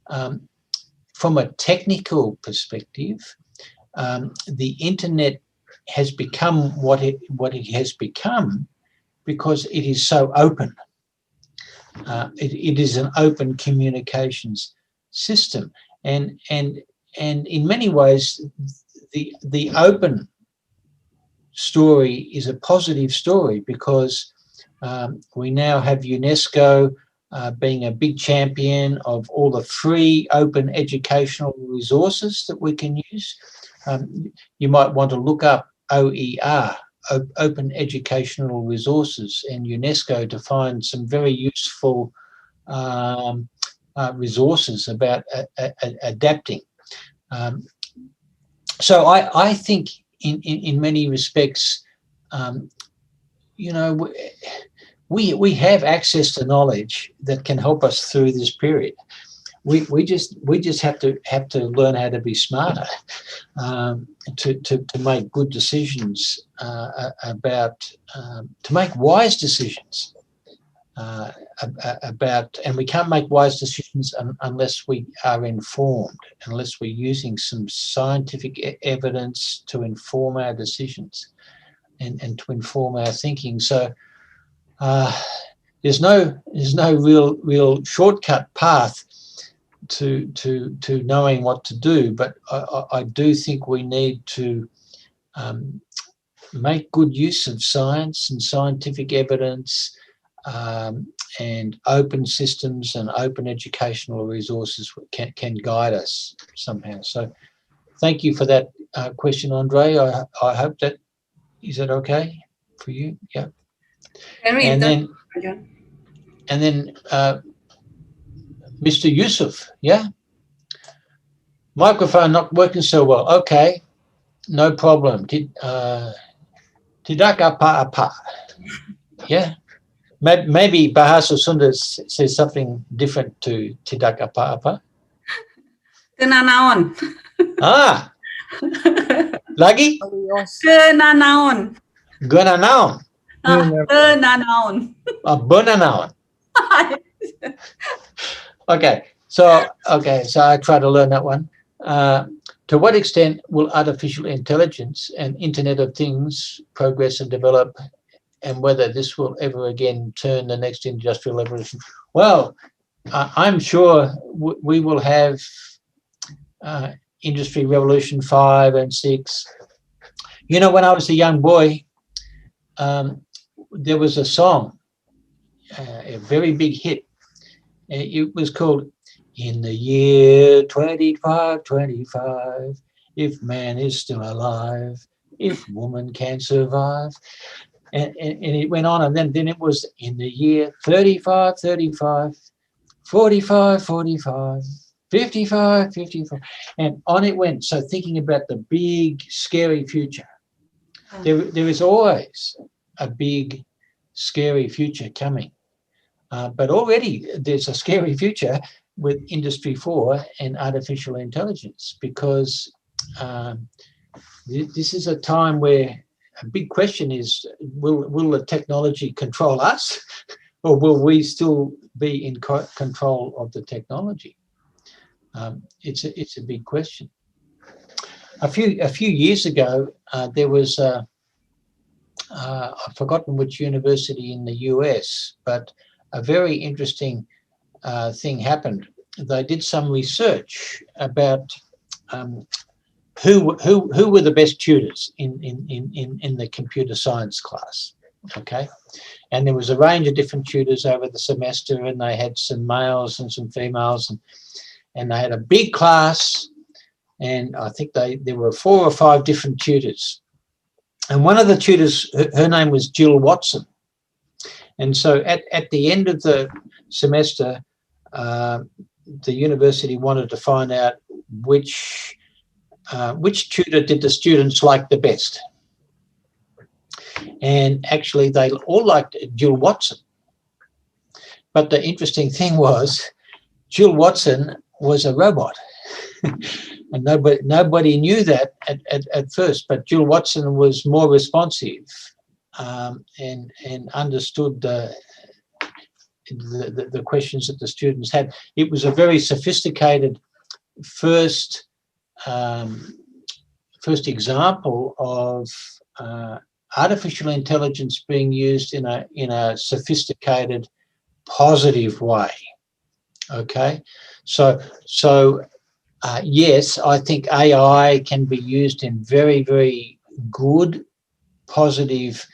from a technical perspective, the internet has become what it has become because it is so open. It is an open communications system, and in many ways, the open story is a positive story because we now have UNESCO being a big champion of all the free open educational resources that we can use. You might want to look up OER, Open Educational Resources, and UNESCO to find some very useful resources about adapting. So I think in many respects, we have access to knowledge that can help us through this period. We just have to learn how to be smarter, to make good decisions to make wise decisions and we can't make wise decisions unless we are informed, unless we're using some scientific evidence to inform our decisions and to inform our thinking. So there's no real shortcut path to knowing what to do, but I do think we need to make good use of science and scientific evidence and open systems and open educational resources can guide us somehow. So thank you for that question, Andre. I hope that, is that okay for you? Yeah. And then Mr. Yusuf, yeah? Microphone not working so well. Okay, no problem. Tidak apa-apa. Yeah? Maybe Bahasa Sunda says something different to tidak apa-apa. Kena naon. Lagi? Kena naon. Guna naon. Kena naon. Benar naon. Okay, so I try to learn that one. To what extent will artificial intelligence and Internet of Things progress and develop and whether this will ever again turn the next industrial revolution. Well, I'm sure we will have Industry Revolution 5 and 6. You know, when I was a young boy, there was a song, a very big hit. It was called "In the Year 2525, if man is still alive, if woman can survive." And it went on, and then it was "In the year 3535, 4545, 55, 55, and on it went. So thinking about the big, scary future, there is always a big, scary future coming. But already there's a scary future with Industry 4 and artificial intelligence, because this is a time where a big question is, will the technology control us, or will we still be in control of the technology? It's a big question. A few years ago, there was I've forgotten which university in the US, but a very interesting thing happened. They did some research about who were the best tutors in the computer science class. Okay, and there was a range of different tutors over the semester, and they had some males and some females, and they had a big class, and I think there were 4 or 5 different tutors. And one of the tutors, her name was Jill Watson. And so at the end of the semester, the university wanted to find out which tutor did the students like the best. And actually, they all liked Jill Watson. But the interesting thing was, Jill Watson was a robot. And nobody knew that at first, but Jill Watson was more responsive and understood the questions that the students had. It was a very sophisticated first example of artificial intelligence being used in a sophisticated, positive way. Okay, so yes, I think AI can be used in very, very good, positive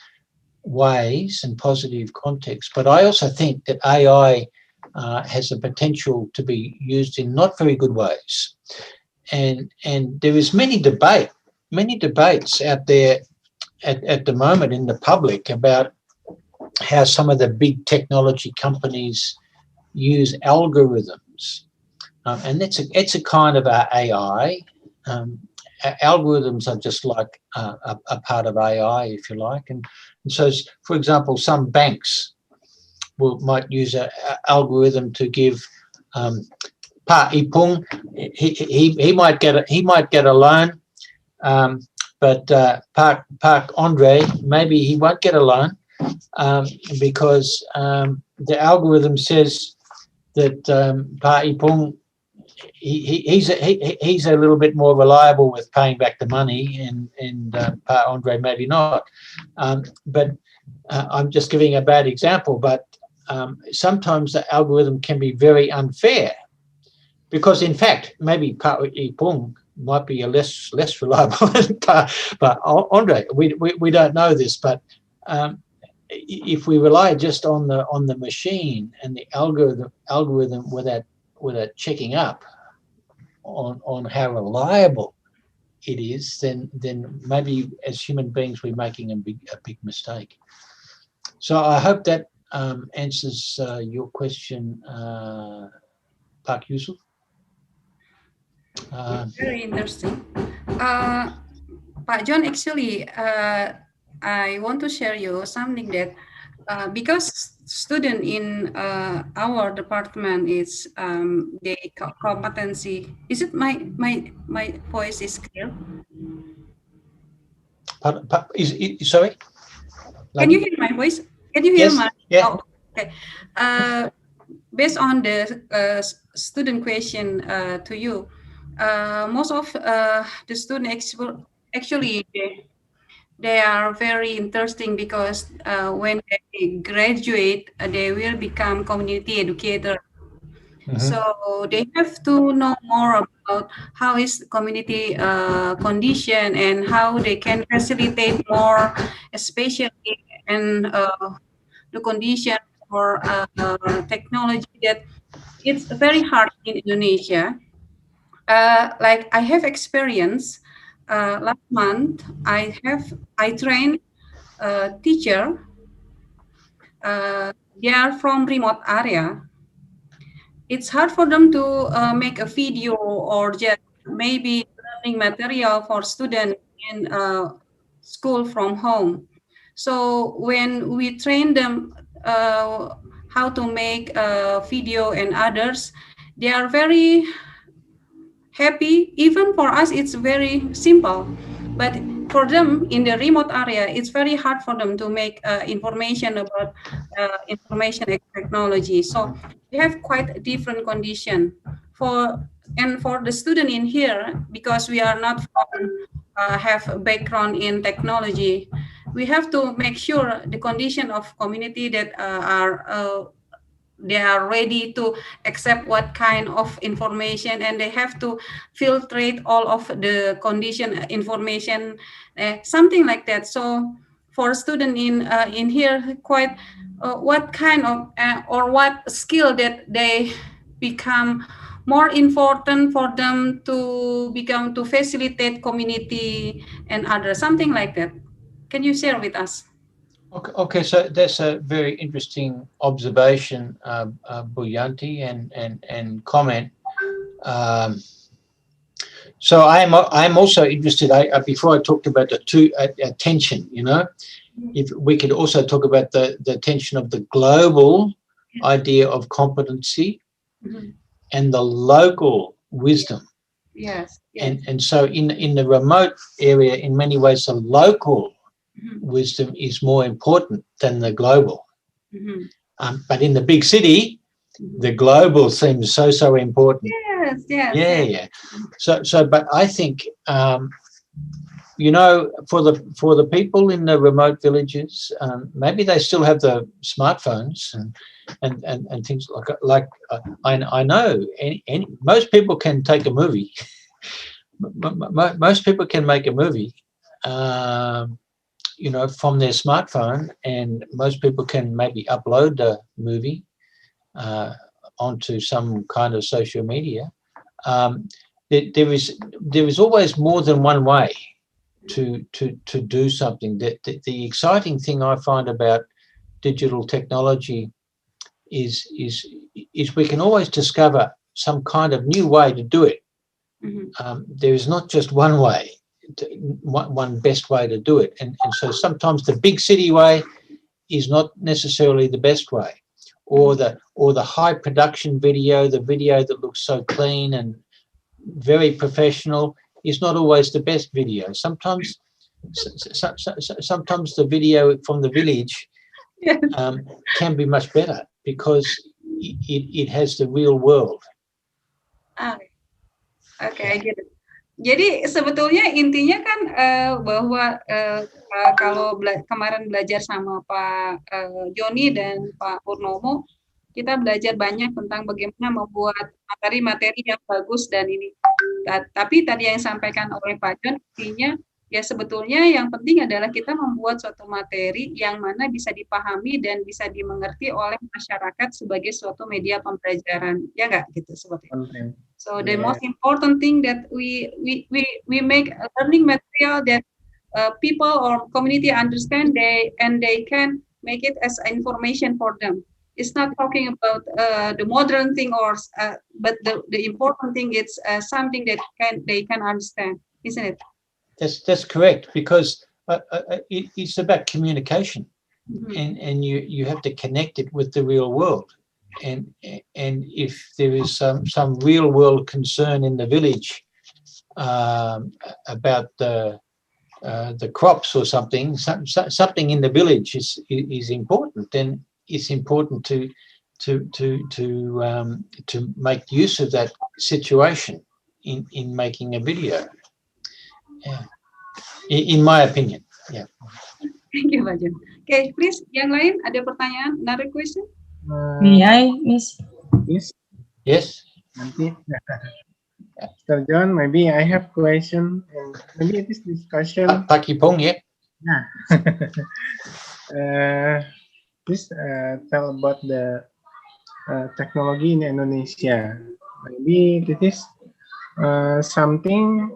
ways and positive contexts. But I also think that AI has the potential to be used in not very good ways. And there is many debates out there at the moment in the public about how some of the big technology companies use algorithms. And it's a kind of AI. Algorithms are just like a part of AI, if you like. And so, for example, some banks might use an algorithm to give Pa Ipung. He might get a loan, but Park Andre, maybe he won't get a loan because the algorithm says that Pa Ipung, he's a little bit more reliable with paying back the money, and Pa Andre maybe not. But I'm just giving a bad example. But sometimes the algorithm can be very unfair, because in fact maybe Pa Ipung might be a less reliable than Pa Andre. We don't know this, but if we rely just on the machine and the algorithm without checking up on how reliable it is, then maybe as human beings we're making a big mistake. So I hope that answers your question, Park Yusuf. Very interesting. Pak John, actually, I want to share you something that because student in our department is the competency. Is it my voice is clear? Sorry? Can you hear my voice? Can you hear yes, my? Yeah. Oh, okay. Based on the student question to you, most of the student actually they are very interesting because when they graduate, they will become community educator. So they have to know more about how is community condition and how they can facilitate more, especially in the condition for technology that it's very hard in Indonesia. Like I have experience last month. I trained a teacher. They are from remote area. It's hard for them to make a video or just maybe learning material for students in school from home. So when we train them how to make a video and others, they are very happy. Even for us, it's very simple. But for them in the remote area, it's very hard for them to make information about information technology. So we have quite a different condition for and for the student in here, because we are not from have a background in technology. We have to make sure the condition of community that they are ready to accept what kind of information, and they have to filtrate all of the condition information, something like that. So for student in here, quite what kind of or what skill that they become more important for them to become to facilitate community and others, something like that. Can you share with us? Okay, so that's a very interesting observation, Buyanti, and comment. Um, so I'm also interested. Before I talked about the two attention, if we could also talk about the tension of the global idea of competency and the local wisdom. Yes. And so in the remote area, in many ways, the local wisdom is more important than the global. But in the big city, the global seems so important. Yes. So, but I think, for the people in the remote villages, maybe they still have the smartphones and things like I know most people can take a movie. Most people can make a movie, from their smartphone, and most people can maybe upload the movie onto some kind of social media. There is always more than one way to do something. The exciting thing I find about digital technology is we can always discover some kind of new way to do it. There is not just one way, one best way to do it, and so sometimes the big city way is not necessarily the best way, or the high production video, the video that looks so clean and very professional, is not always the best video. Sometimes the video from the village can be much better because it has the real world. Oke, gitu. Jadi sebetulnya intinya kan bahwa kalau kemarin belajar sama Pak Joni dan Pak Purnomo, kita belajar banyak tentang bagaimana membuat materi-materi yang bagus dan ini. Tapi tadi yang disampaikan oleh Pak Jon, intinya ya sebetulnya yang penting adalah kita membuat suatu materi yang mana bisa dipahami dan bisa dimengerti oleh masyarakat sebagai suatu media pembelajaran, ya nggak gitu sebetulnya. So the most important thing that we make a learning material that people or community understand they can make it as information for them. It's not talking about the modern thing but the important thing is something that they can understand, isn't it? That's correct, because it's about communication, and you have to connect it with the real world. And if there is some real world concern in the village about the crops or something in the village is important, then it's important to make use of that situation in making a video. In my opinion. Yeah. Thank you, Pak John. Okay, please, yang lain ada pertanyaan? Another question? May I, Miss? Yes, Yes. nanti. Mr. John, maybe I have question and maybe it is discussion. Pak Ipong, yeah. Please tell about the technology in Indonesia. Maybe it is something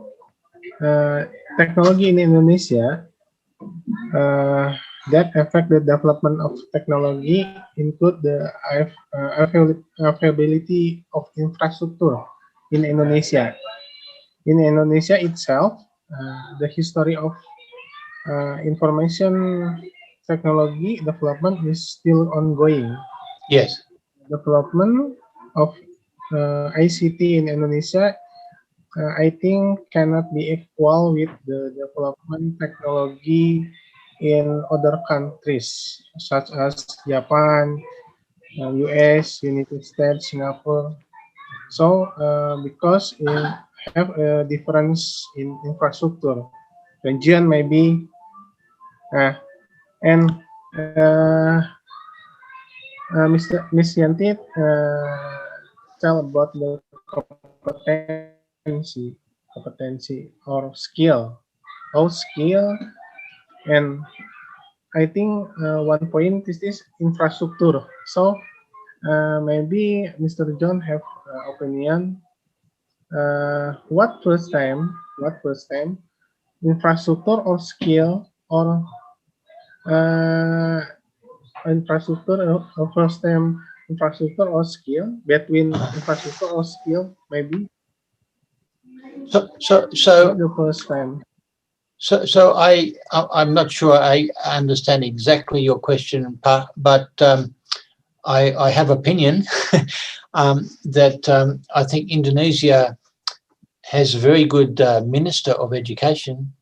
technology in Indonesia that affect the development of technology include the availability of infrastructure in Indonesia. In Indonesia itself, the history of information technology development is still ongoing. Yes. Development of ICT in Indonesia, I think, cannot be equal with the development technology in other countries such as Japan, US, United States, Singapore. So, because it have a difference in infrastructure, region maybe, and Miss Yanti tell about the competency or skill, how skill, and I think one point is this infrastructure. So maybe Mr. John have opinion. What first time? Infrastructure or skill or uh, infrastructure or first time infrastructure or skill between infrastructure or skill maybe So the first time. So I'm not sure I understand exactly your question, but I have opinion that I think Indonesia has a very good Minister of Education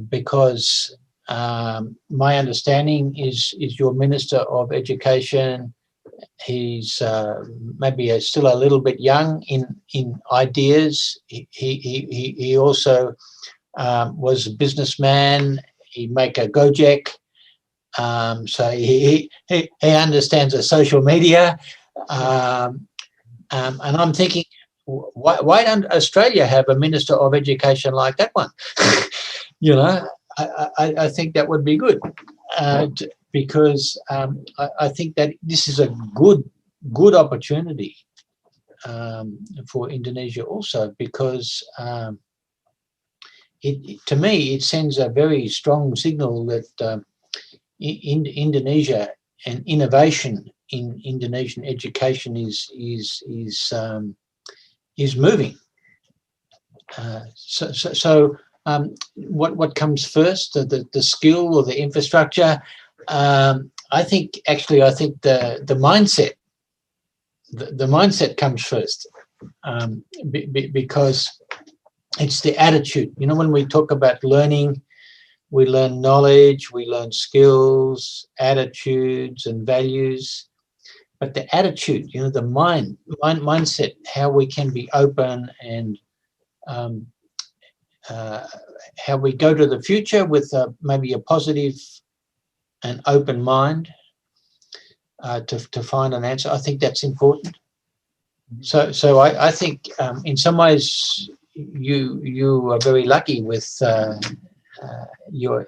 because my understanding is your Minister of Education. He's maybe still a little bit young in ideas. He also was a businessman. He make a Gojek, so he understands the social media, and I'm thinking, why don't Australia have a Minister of Education like that one? You know, I think that would be good because I think that this is a good opportunity for Indonesia also because. To me, it sends a very strong signal that in Indonesia and innovation in Indonesian education is moving. So what comes first, the skill or the infrastructure? I think the mindset. The mindset comes first because it's the attitude. You know, when we talk about learning, we learn knowledge, we learn skills, attitudes, and values. But the attitude, you know, the mindset, how we can be open and how we go to the future with maybe a positive and open mind to find an answer. I think that's important. So I think in some ways you are very lucky with your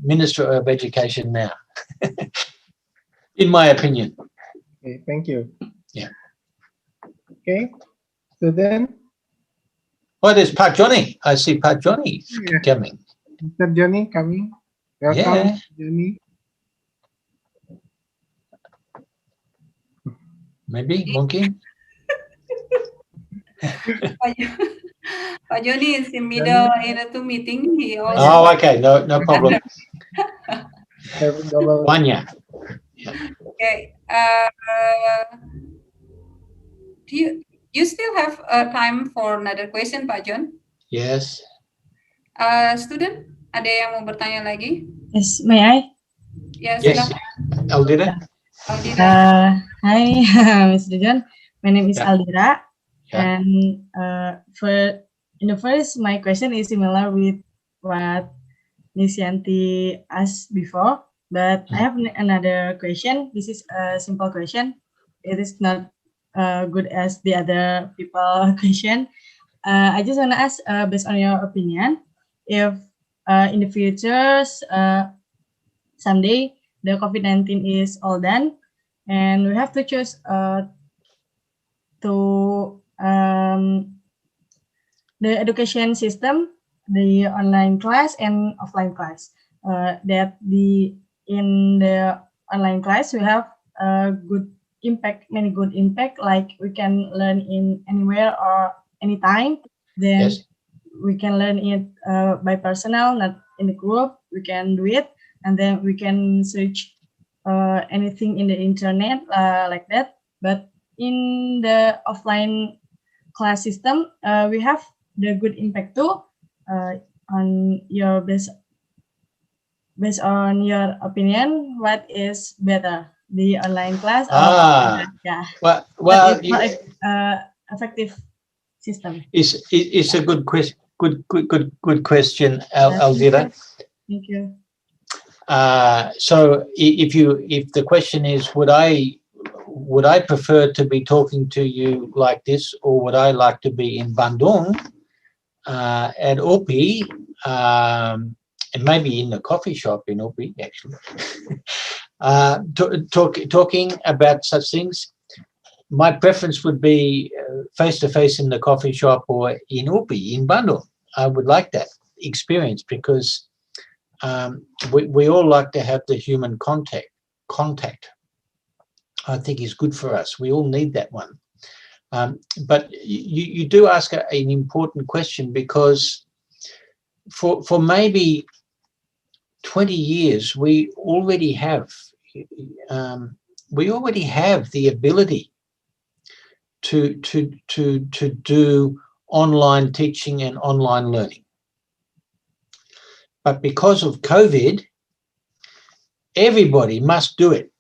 Minister of Education now, in my opinion. Okay, thank you. Yeah. Okay, so then. Oh, there's Pak Johnny. I see Pak Johnny coming. Mr. Johnny coming. Welcome, Yeah. Johnny. Maybe, mungkin. Pak Joni is in middle in a meeting. He also. Oh, okay. No problem. One, yeah. Okay. Do you still have time for another question, Pak John? Yes. Student, ada yang mau bertanya lagi? Yes, may I? Yes. Aldira. Hi, Mr. John. My name is Aldira, and in the first, my question is similar with what Miss Yanti asked before, but I have another question. This is a simple question. It is not good as the other people question. I just want to ask, based on your opinion, if in the future, someday the COVID-19 is all done, and we have to choose to the education system, the online class and offline class. That in the online class we have a good impact, many good impact, like we can learn in anywhere or anytime. Then Yes. we can learn it by personal, not in the group. We can do it, and then we can search anything in the internet like that. But in the offline class system, we have the good impact too. On your based on your opinion, what is better, the online class or yeah? Well, What is more effective system? it's a good question. Good question, Alzira. Thank you. So if the question is, would I prefer to be talking to you like this, or would I like to be in Bandung at UPI, and maybe in the coffee shop in UPI actually, talking about such things? My preference would be face to face in the coffee shop or in UPI in Bandung. I would like that experience because we all like to have the human contact. I think is good for us. We all need that one. But you do ask an important question, because for maybe 20 years we already have the ability to do online teaching and online learning. But because of COVID, everybody must do it.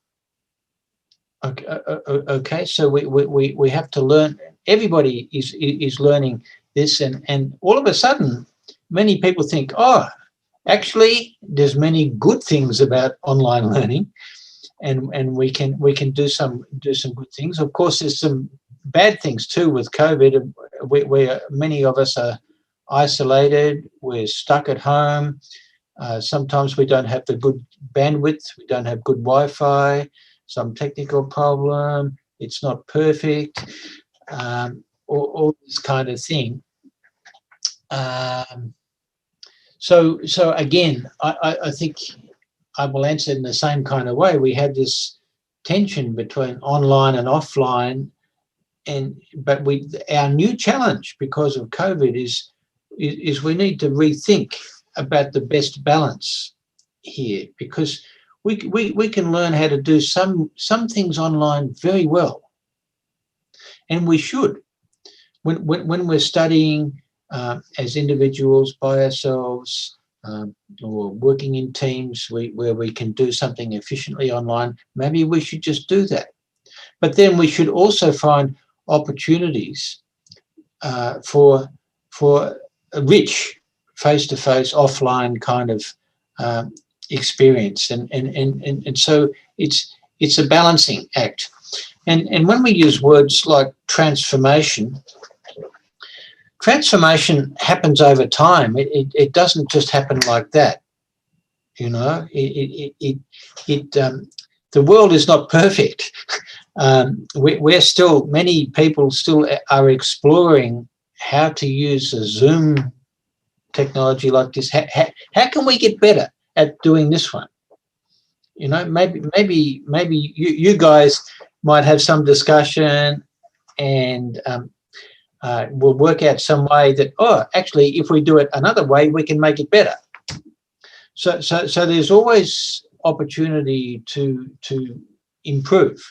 Okay, so we have to learn. Everybody is learning this, and all of a sudden, many people think, oh, actually, there's many good things about online learning, and we can do some good things. Of course, there's some bad things too with COVID. Where many of us are isolated, we're stuck at home. Sometimes we don't have the good bandwidth, we don't have good Wi-Fi, some technical problem, it's not perfect, all this kind of thing. So again, I think I will answer in the same kind of way. We have this tension between online and offline, but our new challenge because of COVID is we need to rethink about the best balance here, because we can learn how to do some things online very well, and we should. When we're studying as individuals by ourselves, or working in teams where we can do something efficiently online, maybe we should just do that. But then we should also find opportunities for a rich face-to-face offline kind of experience, and so it's a balancing act. And when we use words like transformation happens over time. It doesn't just happen like that, you know. The world is not perfect. We're still, many people still are exploring how to use a Zoom technology like this. How can we get better at doing this one? You know, maybe you guys might have some discussion, and we'll work out some way that, actually, if we do it another way, we can make it better. So there's always opportunity to improve,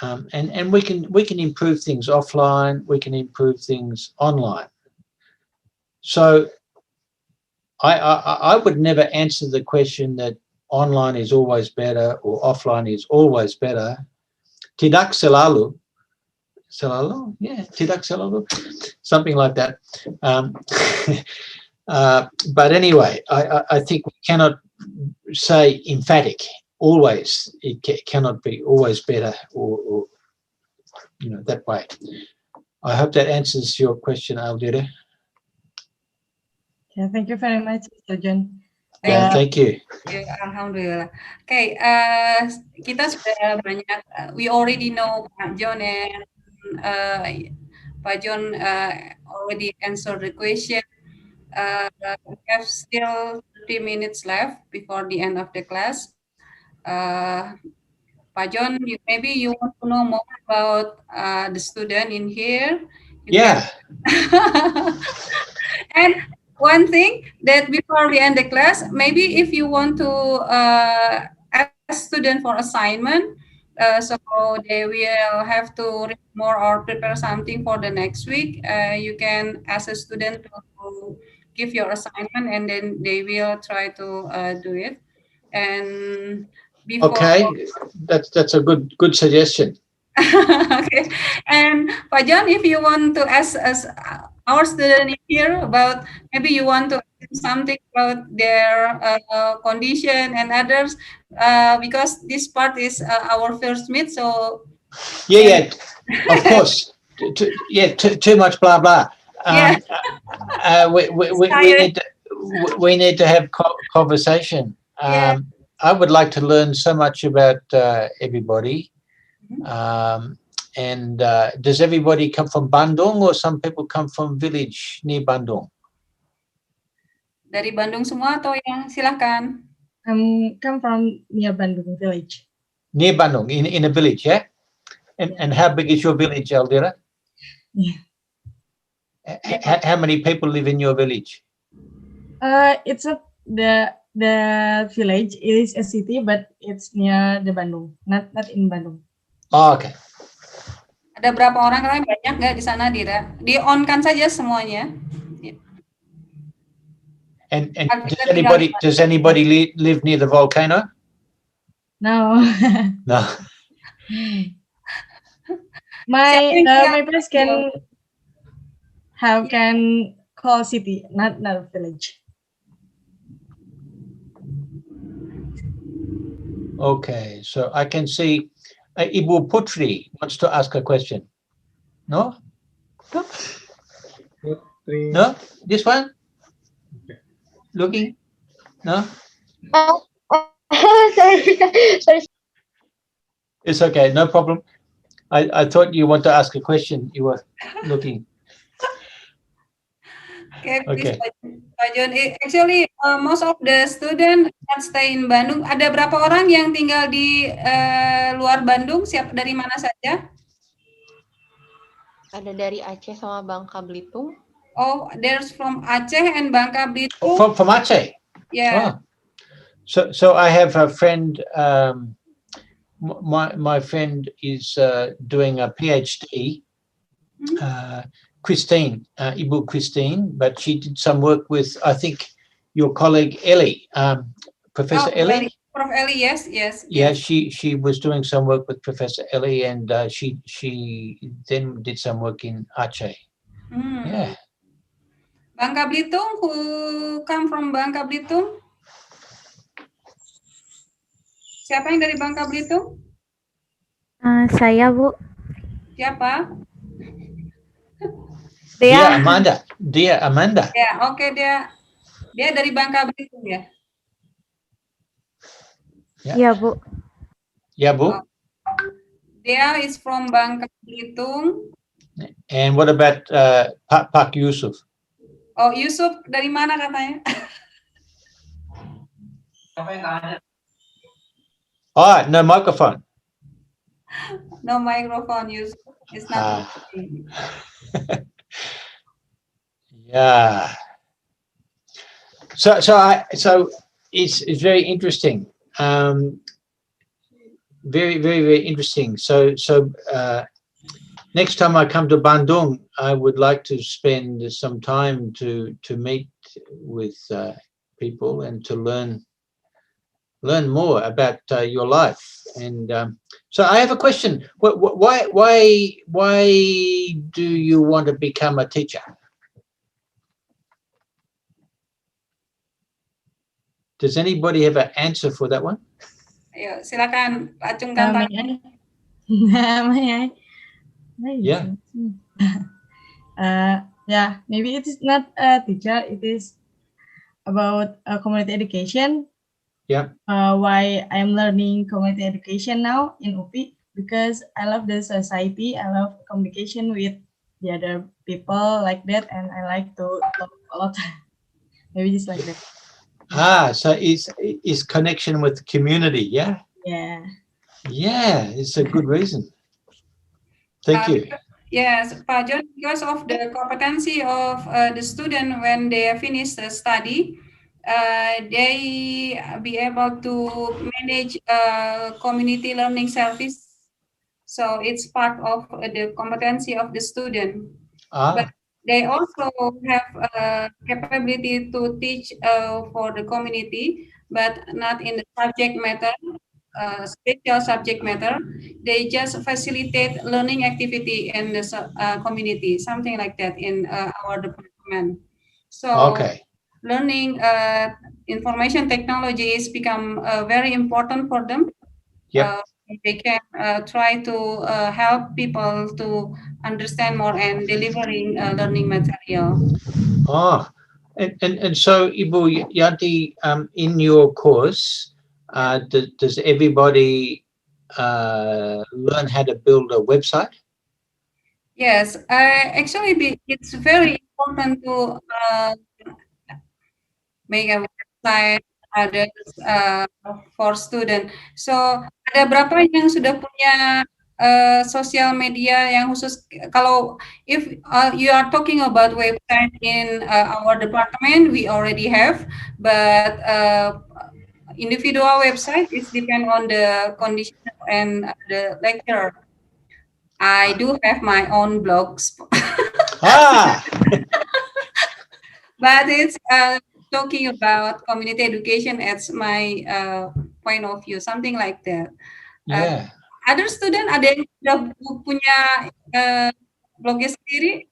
and we can improve things offline. We can improve things online. So I would never answer the question that online is always better or offline is always better. Tidak selalu. Selalu, yeah, tidak selalu, something like that. But anyway, I think we cannot say emphatic always. It cannot be always better or that way. I hope that answers your question, Aldira. Yeah, thank you very much, Mr. John. Yeah, thank you. Alhamdulillah. Okay, kita sudah banyak. We already know Pak John and Pak John already answered the question. We have still 3 minutes left before the end of the class. Pak John, maybe you want to know more about the student in here. Yeah. And one thing that before we end the class, maybe if you want to ask student for assignment, so they will have to read more or prepare something for the next week, you can ask a student to give your assignment and then they will try to do it. And before, okay, that's a good suggestion. okay, and Pak John, if you want to ask us, our student here about, maybe you want to ask something about their condition and others, because this part is our first meet, so yeah, of course. Too much blah blah. Yeah. We need to have conversation. Yeah. I would like to learn so much about everybody. And does everybody come from Bandung or some people come from village near Bandung? Dari Bandung semua atau yang silakan? Come from near Bandung village. Near Bandung, in a village, yeah? And how big is your village, Aldira? Yeah. How many people live in your village? It's the village. It is a city, but it's near the Bandung, not in Bandung. Oh, okay. Ada berapa orang, katanya banyak nggak di sana, Dira? Di-on-kan saja semuanya. And does anybody live near the volcano? No. No. My place can call city, not village. Okay, so I can see Ibu Putri wants to ask a question. No? Putri. No? This one? Looking? No? Sorry. It's okay, no problem. I thought you want to ask a question. You were looking. Okay, please, Okay. Pak John. Actually, most of the students that stay in Bandung. Ada berapa orang yang tinggal di luar Bandung? Dari mana saja? Ada dari Aceh sama Bangka Belitung. Oh, there's from Aceh and Bangka Belitung. From Aceh? Yeah. Oh. So I have a friend. My friend is doing a PhD. Christine, Ibu Christine, but she did some work with, I think, your colleague Ellie, Professor Ellie. Prof. Ellie, yes. Yeah, she was doing some work with Professor Ellie, and she then did some work in Aceh. Yeah. Bangka Belitung, who come from Bangka Belitung? Siapa yang dari Bangka Belitung? Saya, Bu. Siapa? Dia Amanda. Ya, oke, dia dari Bangka Belitung ya. Iya, Bu. Ya, Bu. Dia is from Bangka Belitung. And what about Pak Yusuf? Oh, Yusuf dari mana katanya? Oh, no microphone. No microphone, Yusuf. It's not. Yeah. So it's very interesting. Very, very, very interesting. So next time I come to Bandung, I would like to spend some time to meet with people and to learn more about your life. And so I have a question. Why do you want to become a teacher? Does anybody have an answer for that one? Ayo, silakan acungkan May tangan. I? Yeah. Yeah, maybe it is not a teacher. It is about community education. Yeah. Why I'm learning community education now in UPI, because I love the society. I love communication with the other people like that, and I like to talk a lot. Maybe just like that. So is connection with the community, yeah? Yeah. Yeah, it's a good reason. Thank you. Yes, Pak John, because of the competency of the student when they finish the study, they be able to manage community learning service. So it's part of the competency of the student. But they also have capability to teach for the community, but not in the subject matter, special subject matter. They just facilitate learning activity in the community, something like that in our department. So learning information technology is become very important for them. They can try to help people to understand more and delivering learning material. And so Ibu Yanti, in your course, does everybody learn how to build a website? Yes, actually, it's very important to make a website for student. So ada berapa yang sudah punya sosial media yang khusus? Kalau if you are talking about website in our department, we already have, but individual website is depend on the condition and the lecturer. I do have my own blogs. But it's talking about community education as my point of view, something like that. Other student ada yang sudah punya blognya sendiri?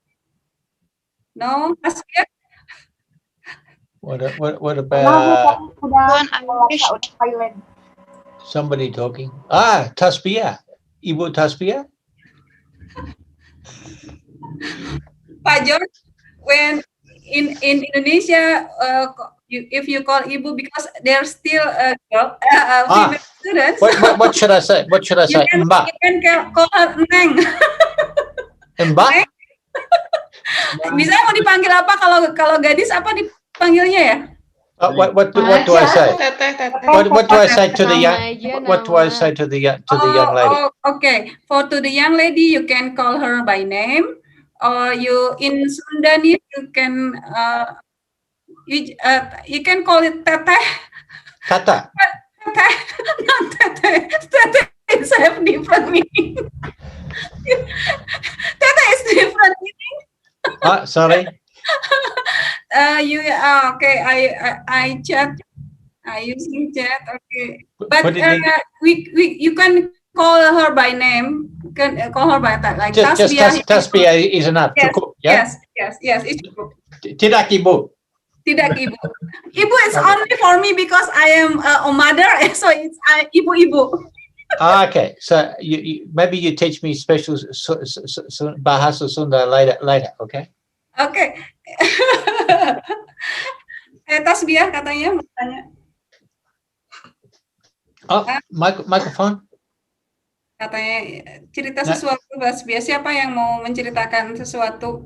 No, Tasbia? What about somebody talking? Tasbia, Ibu Tasbia. Pak George, when in Indonesia, if you call Ibu, because there's still female students. What should I say? What should I say? Mbak. You can call her Neng. Mbak. Bisa mau dipanggil apa kalau gadis apa dipanggilnya ya? What do I say? What do I say to the young? What do I say to the young lady? Okay, to the young lady, you can call her by name. Or you in Sundani you can you can call it Teteh. Tata. Teteh, not Teteh. Teteh is have different meaning. Teteh is different meaning. Sorry. Okay. I chat. I using chat. Okay, but you can call her by name. You can call her by that. Like Tasbia is enough. Yes, Cukup, ya? Yes. It's cukup. Tidak Ibu. Tidak Ibu. Ibu is only for me because I am a mother, so it's Ibu. Okay, so maybe you teach me special bahasa Sunda later. Okay. Okay. Tasbia katanya mau tanya. Microphone. Katanya cerita sesuatu, Tasbia. Siapa yang mau menceritakan sesuatu?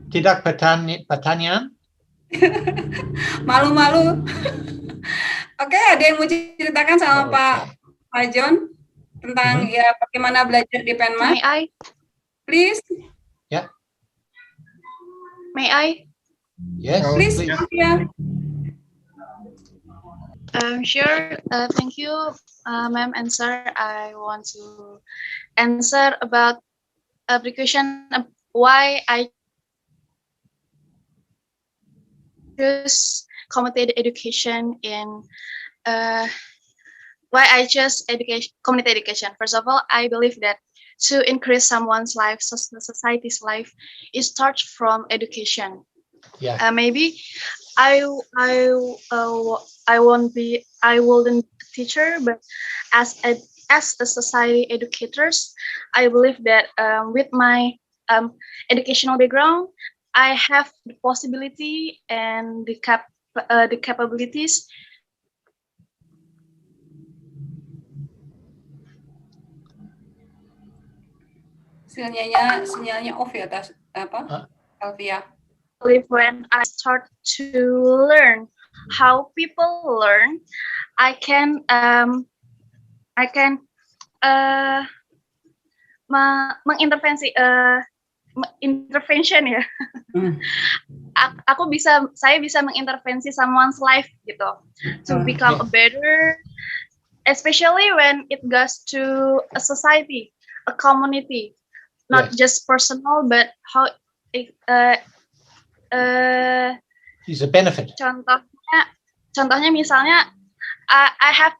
Tidak pertanyaan. Malu-malu. Oke, ada yang mau ceritakan sama Pak John tentang ya bagaimana belajar di Penma? May I? Please. Yeah. May I? Yes. Please. Yeah. Sure. Thank you, ma'am and sir. I want to answer about application why I choose community education in why I chose community education. First of all, I believe that to increase someone's life, society's life, it starts from education. Yeah. Maybe I I wouldn't be a teacher, but as a society educators, I believe that with my educational background, I have the possibility and the capabilities. Sinyalnya off ya, Alvia. When I start to learn how people learn, I can mengintervensi intervention ya. Saya bisa mengintervensi someone's life gitu to become a better, especially when it goes to a society, a community, not just personal but how is a benefit. Contohnya misalnya I have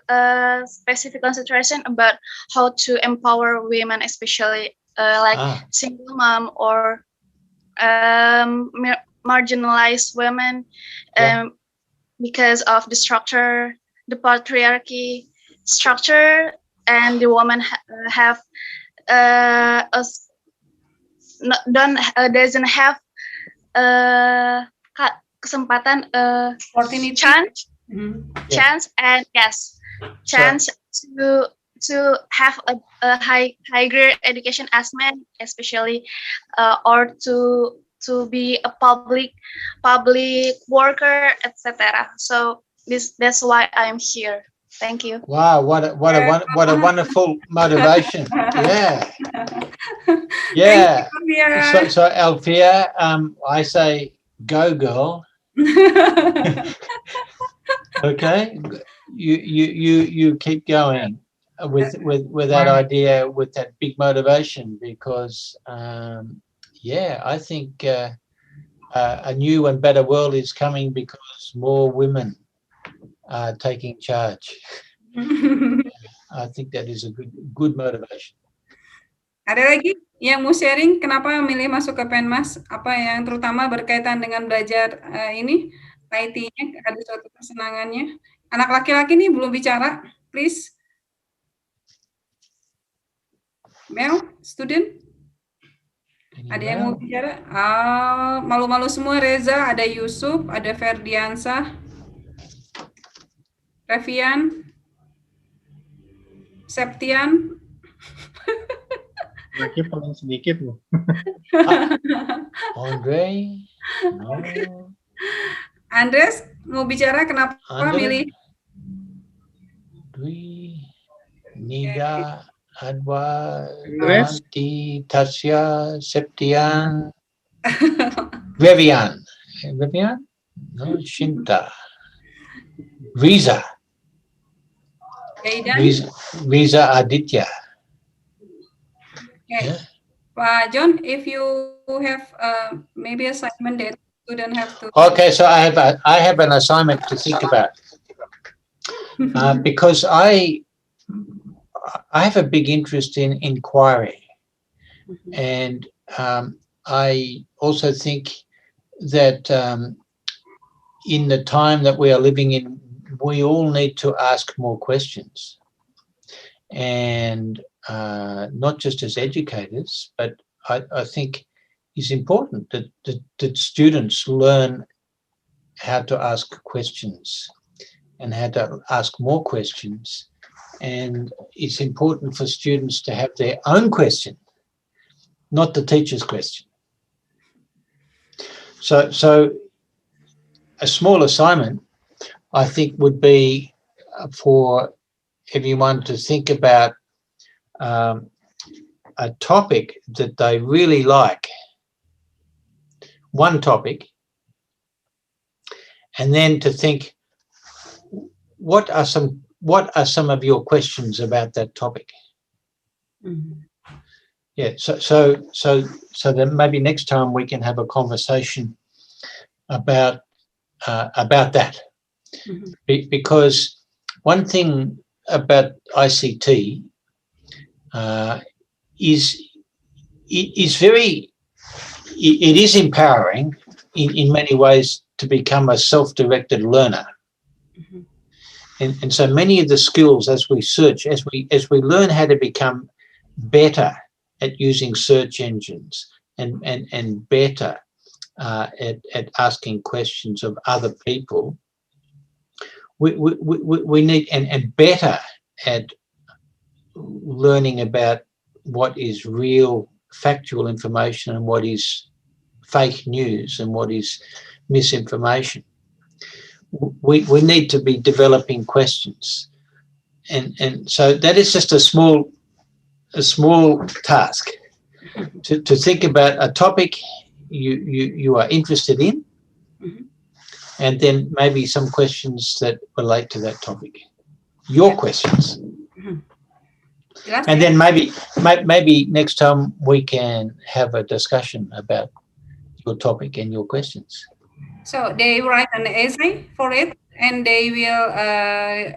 a specific consideration about how to empower women, especially like single mom or marginalized women, because of the structure, the patriarchy structure, and the woman doesn't have kesempatan, chance and chance to have a higher education as men, especially or to be a public worker, etc. So that's why I'm here. Thank you. Wow, what a wonderful motivation. Yeah. So Alfia, I say go girl. Okay, you keep going with that idea, with that big motivation, because I think a new and better world is coming because more women are taking charge. I think that is a good motivation. Ada lagi yang mau sharing kenapa milih masuk ke Penmas? Apa yang terutama berkaitan dengan belajar ini IT-nya, ada suatu kesenangannya? Anak laki-laki nih belum bicara, please. Mel, student? Ada yang mau bicara? Malu-malu semua. Reza, ada Yusuf, ada Ferdiansah, Revian, Septian. Laki paling sedikit loh. Andre, no. Andres mau bicara kenapa milih? Dwi, Nida, Adwa, Nanti, Tasya, Septian, Vivian, no, Shinta, Riza, Riza Aditya. Okay. Pak John, if you have maybe assignment that student have to. Okay, so I have an assignment to think about because I have a big interest in inquiry, and I also think that in the time that we are living in, we all need to ask more questions, and not just as educators, but I think it's important that students learn how to ask questions and how to ask more questions. And it's important for students to have their own question, not the teacher's question. So a small assignment, I think, would be for everyone to think about a topic that they really like, one topic, and then to think, what are some of your questions about that topic? Yeah, so then maybe next time we can have a conversation about that, because one thing about ICT is empowering in many ways to become a self-directed learner. Mhm. And so many of the skills as we search, as we learn how to become better at using search engines and better at asking questions of other people, we need and better at learning about what is real factual information and what is fake news and what is misinformation. We need to be developing questions, and so that is just a small task to think about a topic you are interested in, Mhm. and then maybe some questions that relate to that topic, your questions. Mhm. Jelas And ya? then maybe next time we can have a discussion about your topic and your questions. So they write an essay for it, and they will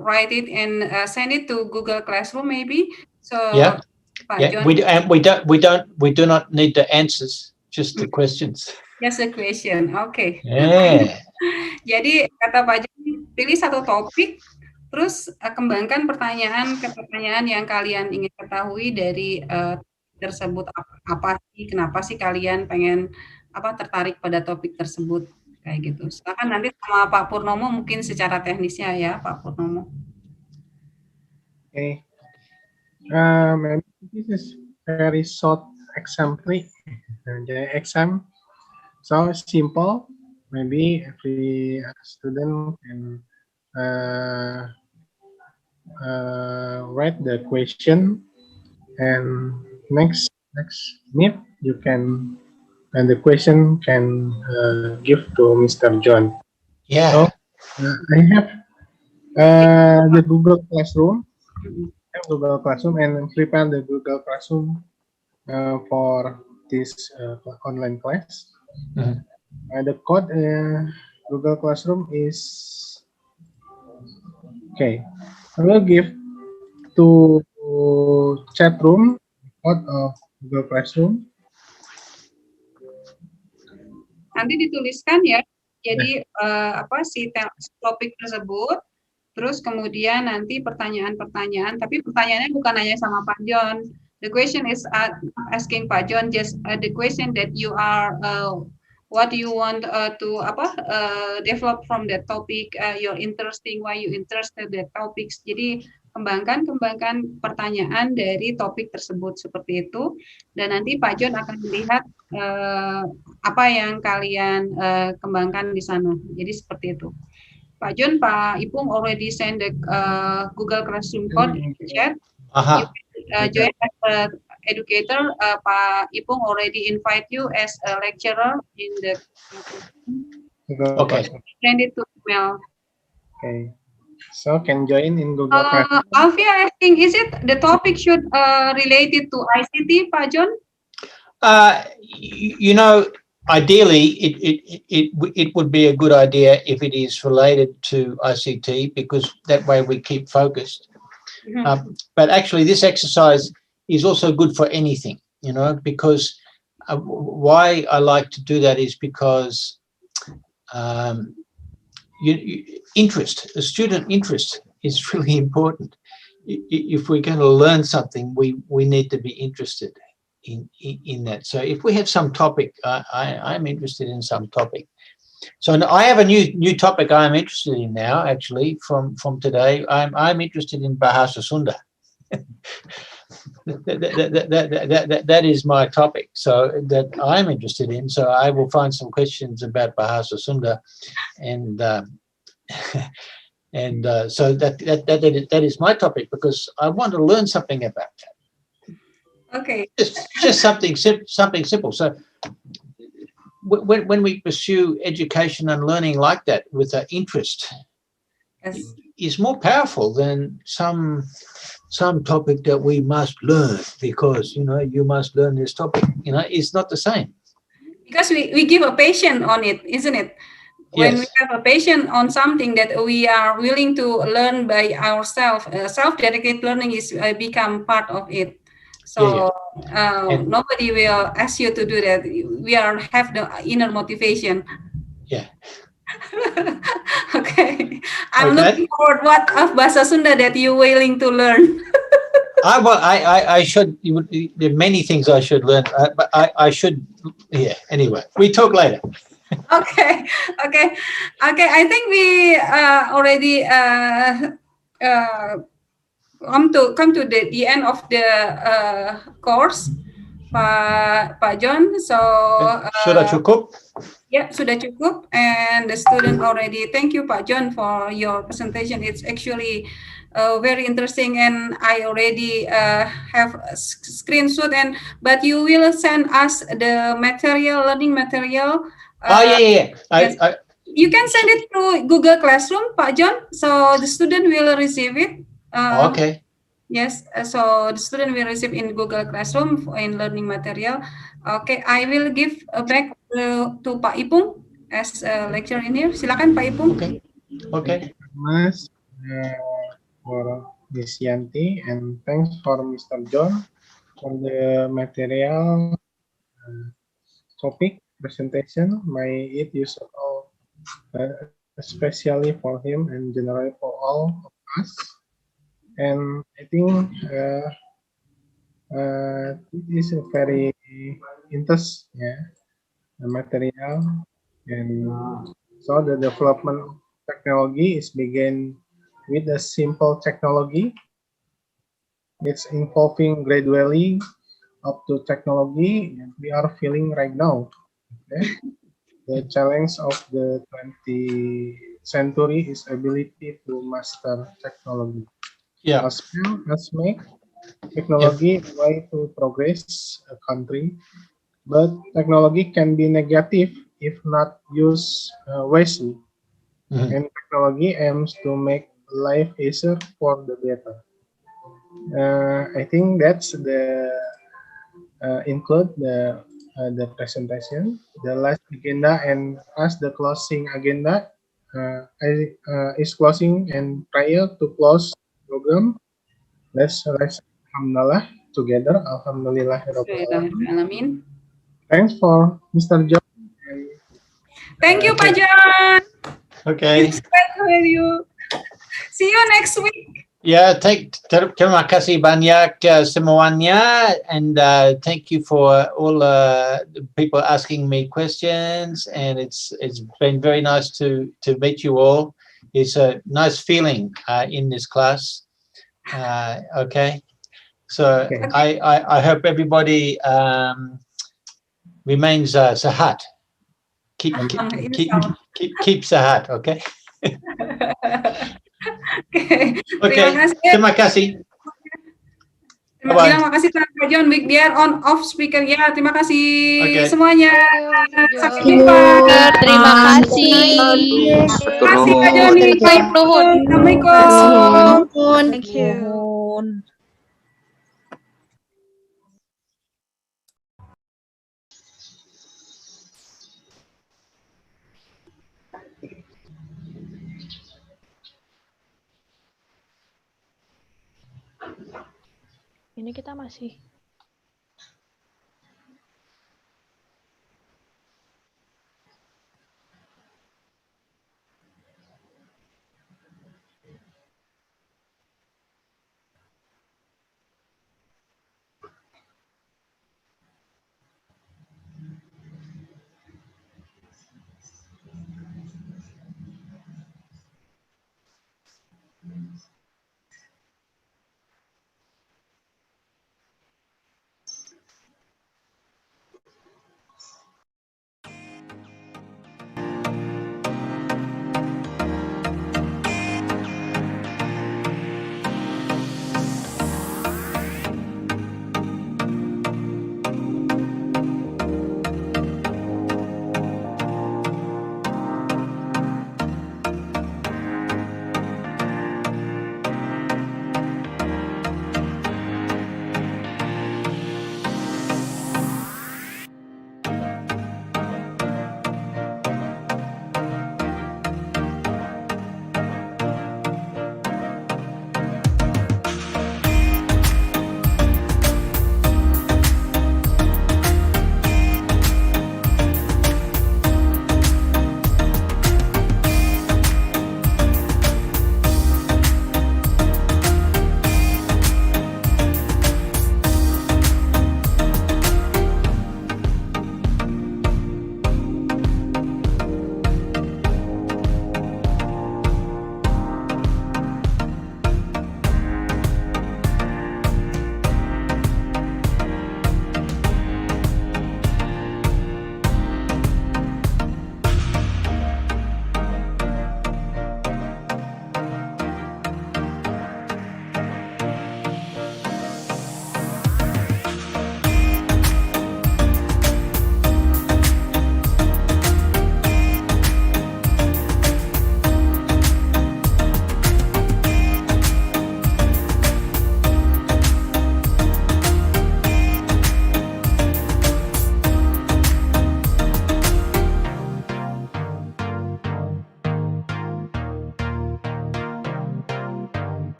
write it and send it to Google Classroom, maybe. So, Yeah, Pak yeah. John, We do not need the answers, just the questions. just a question. Oke. Yeah. Jadi kata Pak John, pilih satu topik, terus kembangkan pertanyaan ke pertanyaan yang kalian ingin ketahui dari tersebut. Apa sih, kenapa sih kalian pengen tertarik pada topik tersebut, kayak gitu. Silakan nanti sama Pak Purnomo mungkin secara teknisnya ya, Pak Purnomo. Okay. Maybe this is very short example. The exam so simple. Maybe every student can write the question, and next minute you can, and the question can give to Mr. John. Yeah. So I have the Google Classroom. I have Google Classroom and prepare the Google Classroom for this online class. Mhm. The code Google Classroom is okay. I will give to chat room code of Google Classroom. Nanti dituliskan ya. Jadi si topik tersebut, terus kemudian nanti pertanyaan-pertanyaan, tapi pertanyaannya bukan hanya sama Pak John. The question is asking Pak John just the question that you are what do you want to develop from that topic, your interesting, why you interested that topics. Jadi kembangkan pertanyaan dari topik tersebut seperti itu, dan nanti Pak John akan melihat apa yang kalian kembangkan di sana. Jadi seperti itu. Pak John, Pak Ipung already send the Google Classroom code in the chat. You can join as an educator. Pak Ipung already invite you as a lecturer in the Okay. Send it to email. Okay. So can join in Google Classroom. Alfia asking, is it the topic should related to ICT, Pak John? Ideally, it would be a good idea if it is related to ICT, because that way we keep focused. Mm-hmm. But actually, this exercise is also good for anything, because why I like to do that is because interest, a student interest, is really important. If we're going to learn something, we need to be interested in that. So if we have some topic, I'm interested in some topic. So I have a new topic I'm interested in now. Actually, from today, I'm interested in Bahasa Sunda. that is my topic. So that I'm interested in. So I will find some questions about Bahasa Sunda, and so that is my topic, because I want to learn something about that. Okay. Just something simple. So when we pursue education and learning like that with an interest, Yes, is more powerful than some topic that we must learn because you must learn this topic. It's not the same. Because we give a passion on it, isn't it? When we have a passion on something that we are willing to learn by ourselves, self-dedicated learning is become part of it. So nobody will ask you to do that. We have the inner motivation. Yeah, Okay. I'm Okay. looking forward what of Bahasa Sunda that you willing to learn. I should. There are many things I should learn, but I should. Yeah. Anyway, we talk later. Okay, okay, okay. I think we already come to the end of the course, Pak John. So Sudah cukup? yeah, sudah cukup. And the student already. Thank you, Pak John, for your presentation. It's actually very interesting, and I already have a screenshot. But you will send us the material, learning material. Oh yeah. Yes. You can send it to Google Classroom, Pak John. So the student will receive it. Okay. Yes, so the student will receive in Google Classroom in learning material. Okay, I will give back to Pak Ipung as a lecturer in here. Silakan Pak Ipung. Okay. Thank you very much for Miss Yanti, and thanks for Mr. John for the material topic presentation. May it useful, especially for him and generally for all of us. And I think it is a very interesting material, and so the development technology is begin with a simple technology. It's evolving gradually up to technology we are feeling right now. Okay? The challenge of the 20th century is ability to master technology. Yeah. As well as make technology a way to progress a country, but technology can be negative if not used wisely. And technology aims to make life easier for the better. I think that's the include the presentation, the last agenda, and as the closing agenda is closing, and prior to close program, let's alhamdulillah together. Alhamdulillah. Bismillahirrahmanirrahim. Thanks for Mr. John. Thank you, Pak John. Okay. It's great to hear you. See you next week. Yeah, terima kasih banyak semuanya, and thank you for all the people asking me questions, and it's been very nice to meet you all. It's a nice feeling in this class. Okay, so I hope everybody remains sehat. Keep sehat. Okay. Terima kasih. Terima kasih. Bilang makasih Pak John, biar on off speaker ya. Terima kasih semuanya. Sampai jumpa. Terima kasih. Terima kasih Kak Joni. Assalamualaikum. Thank you. Ini kita masih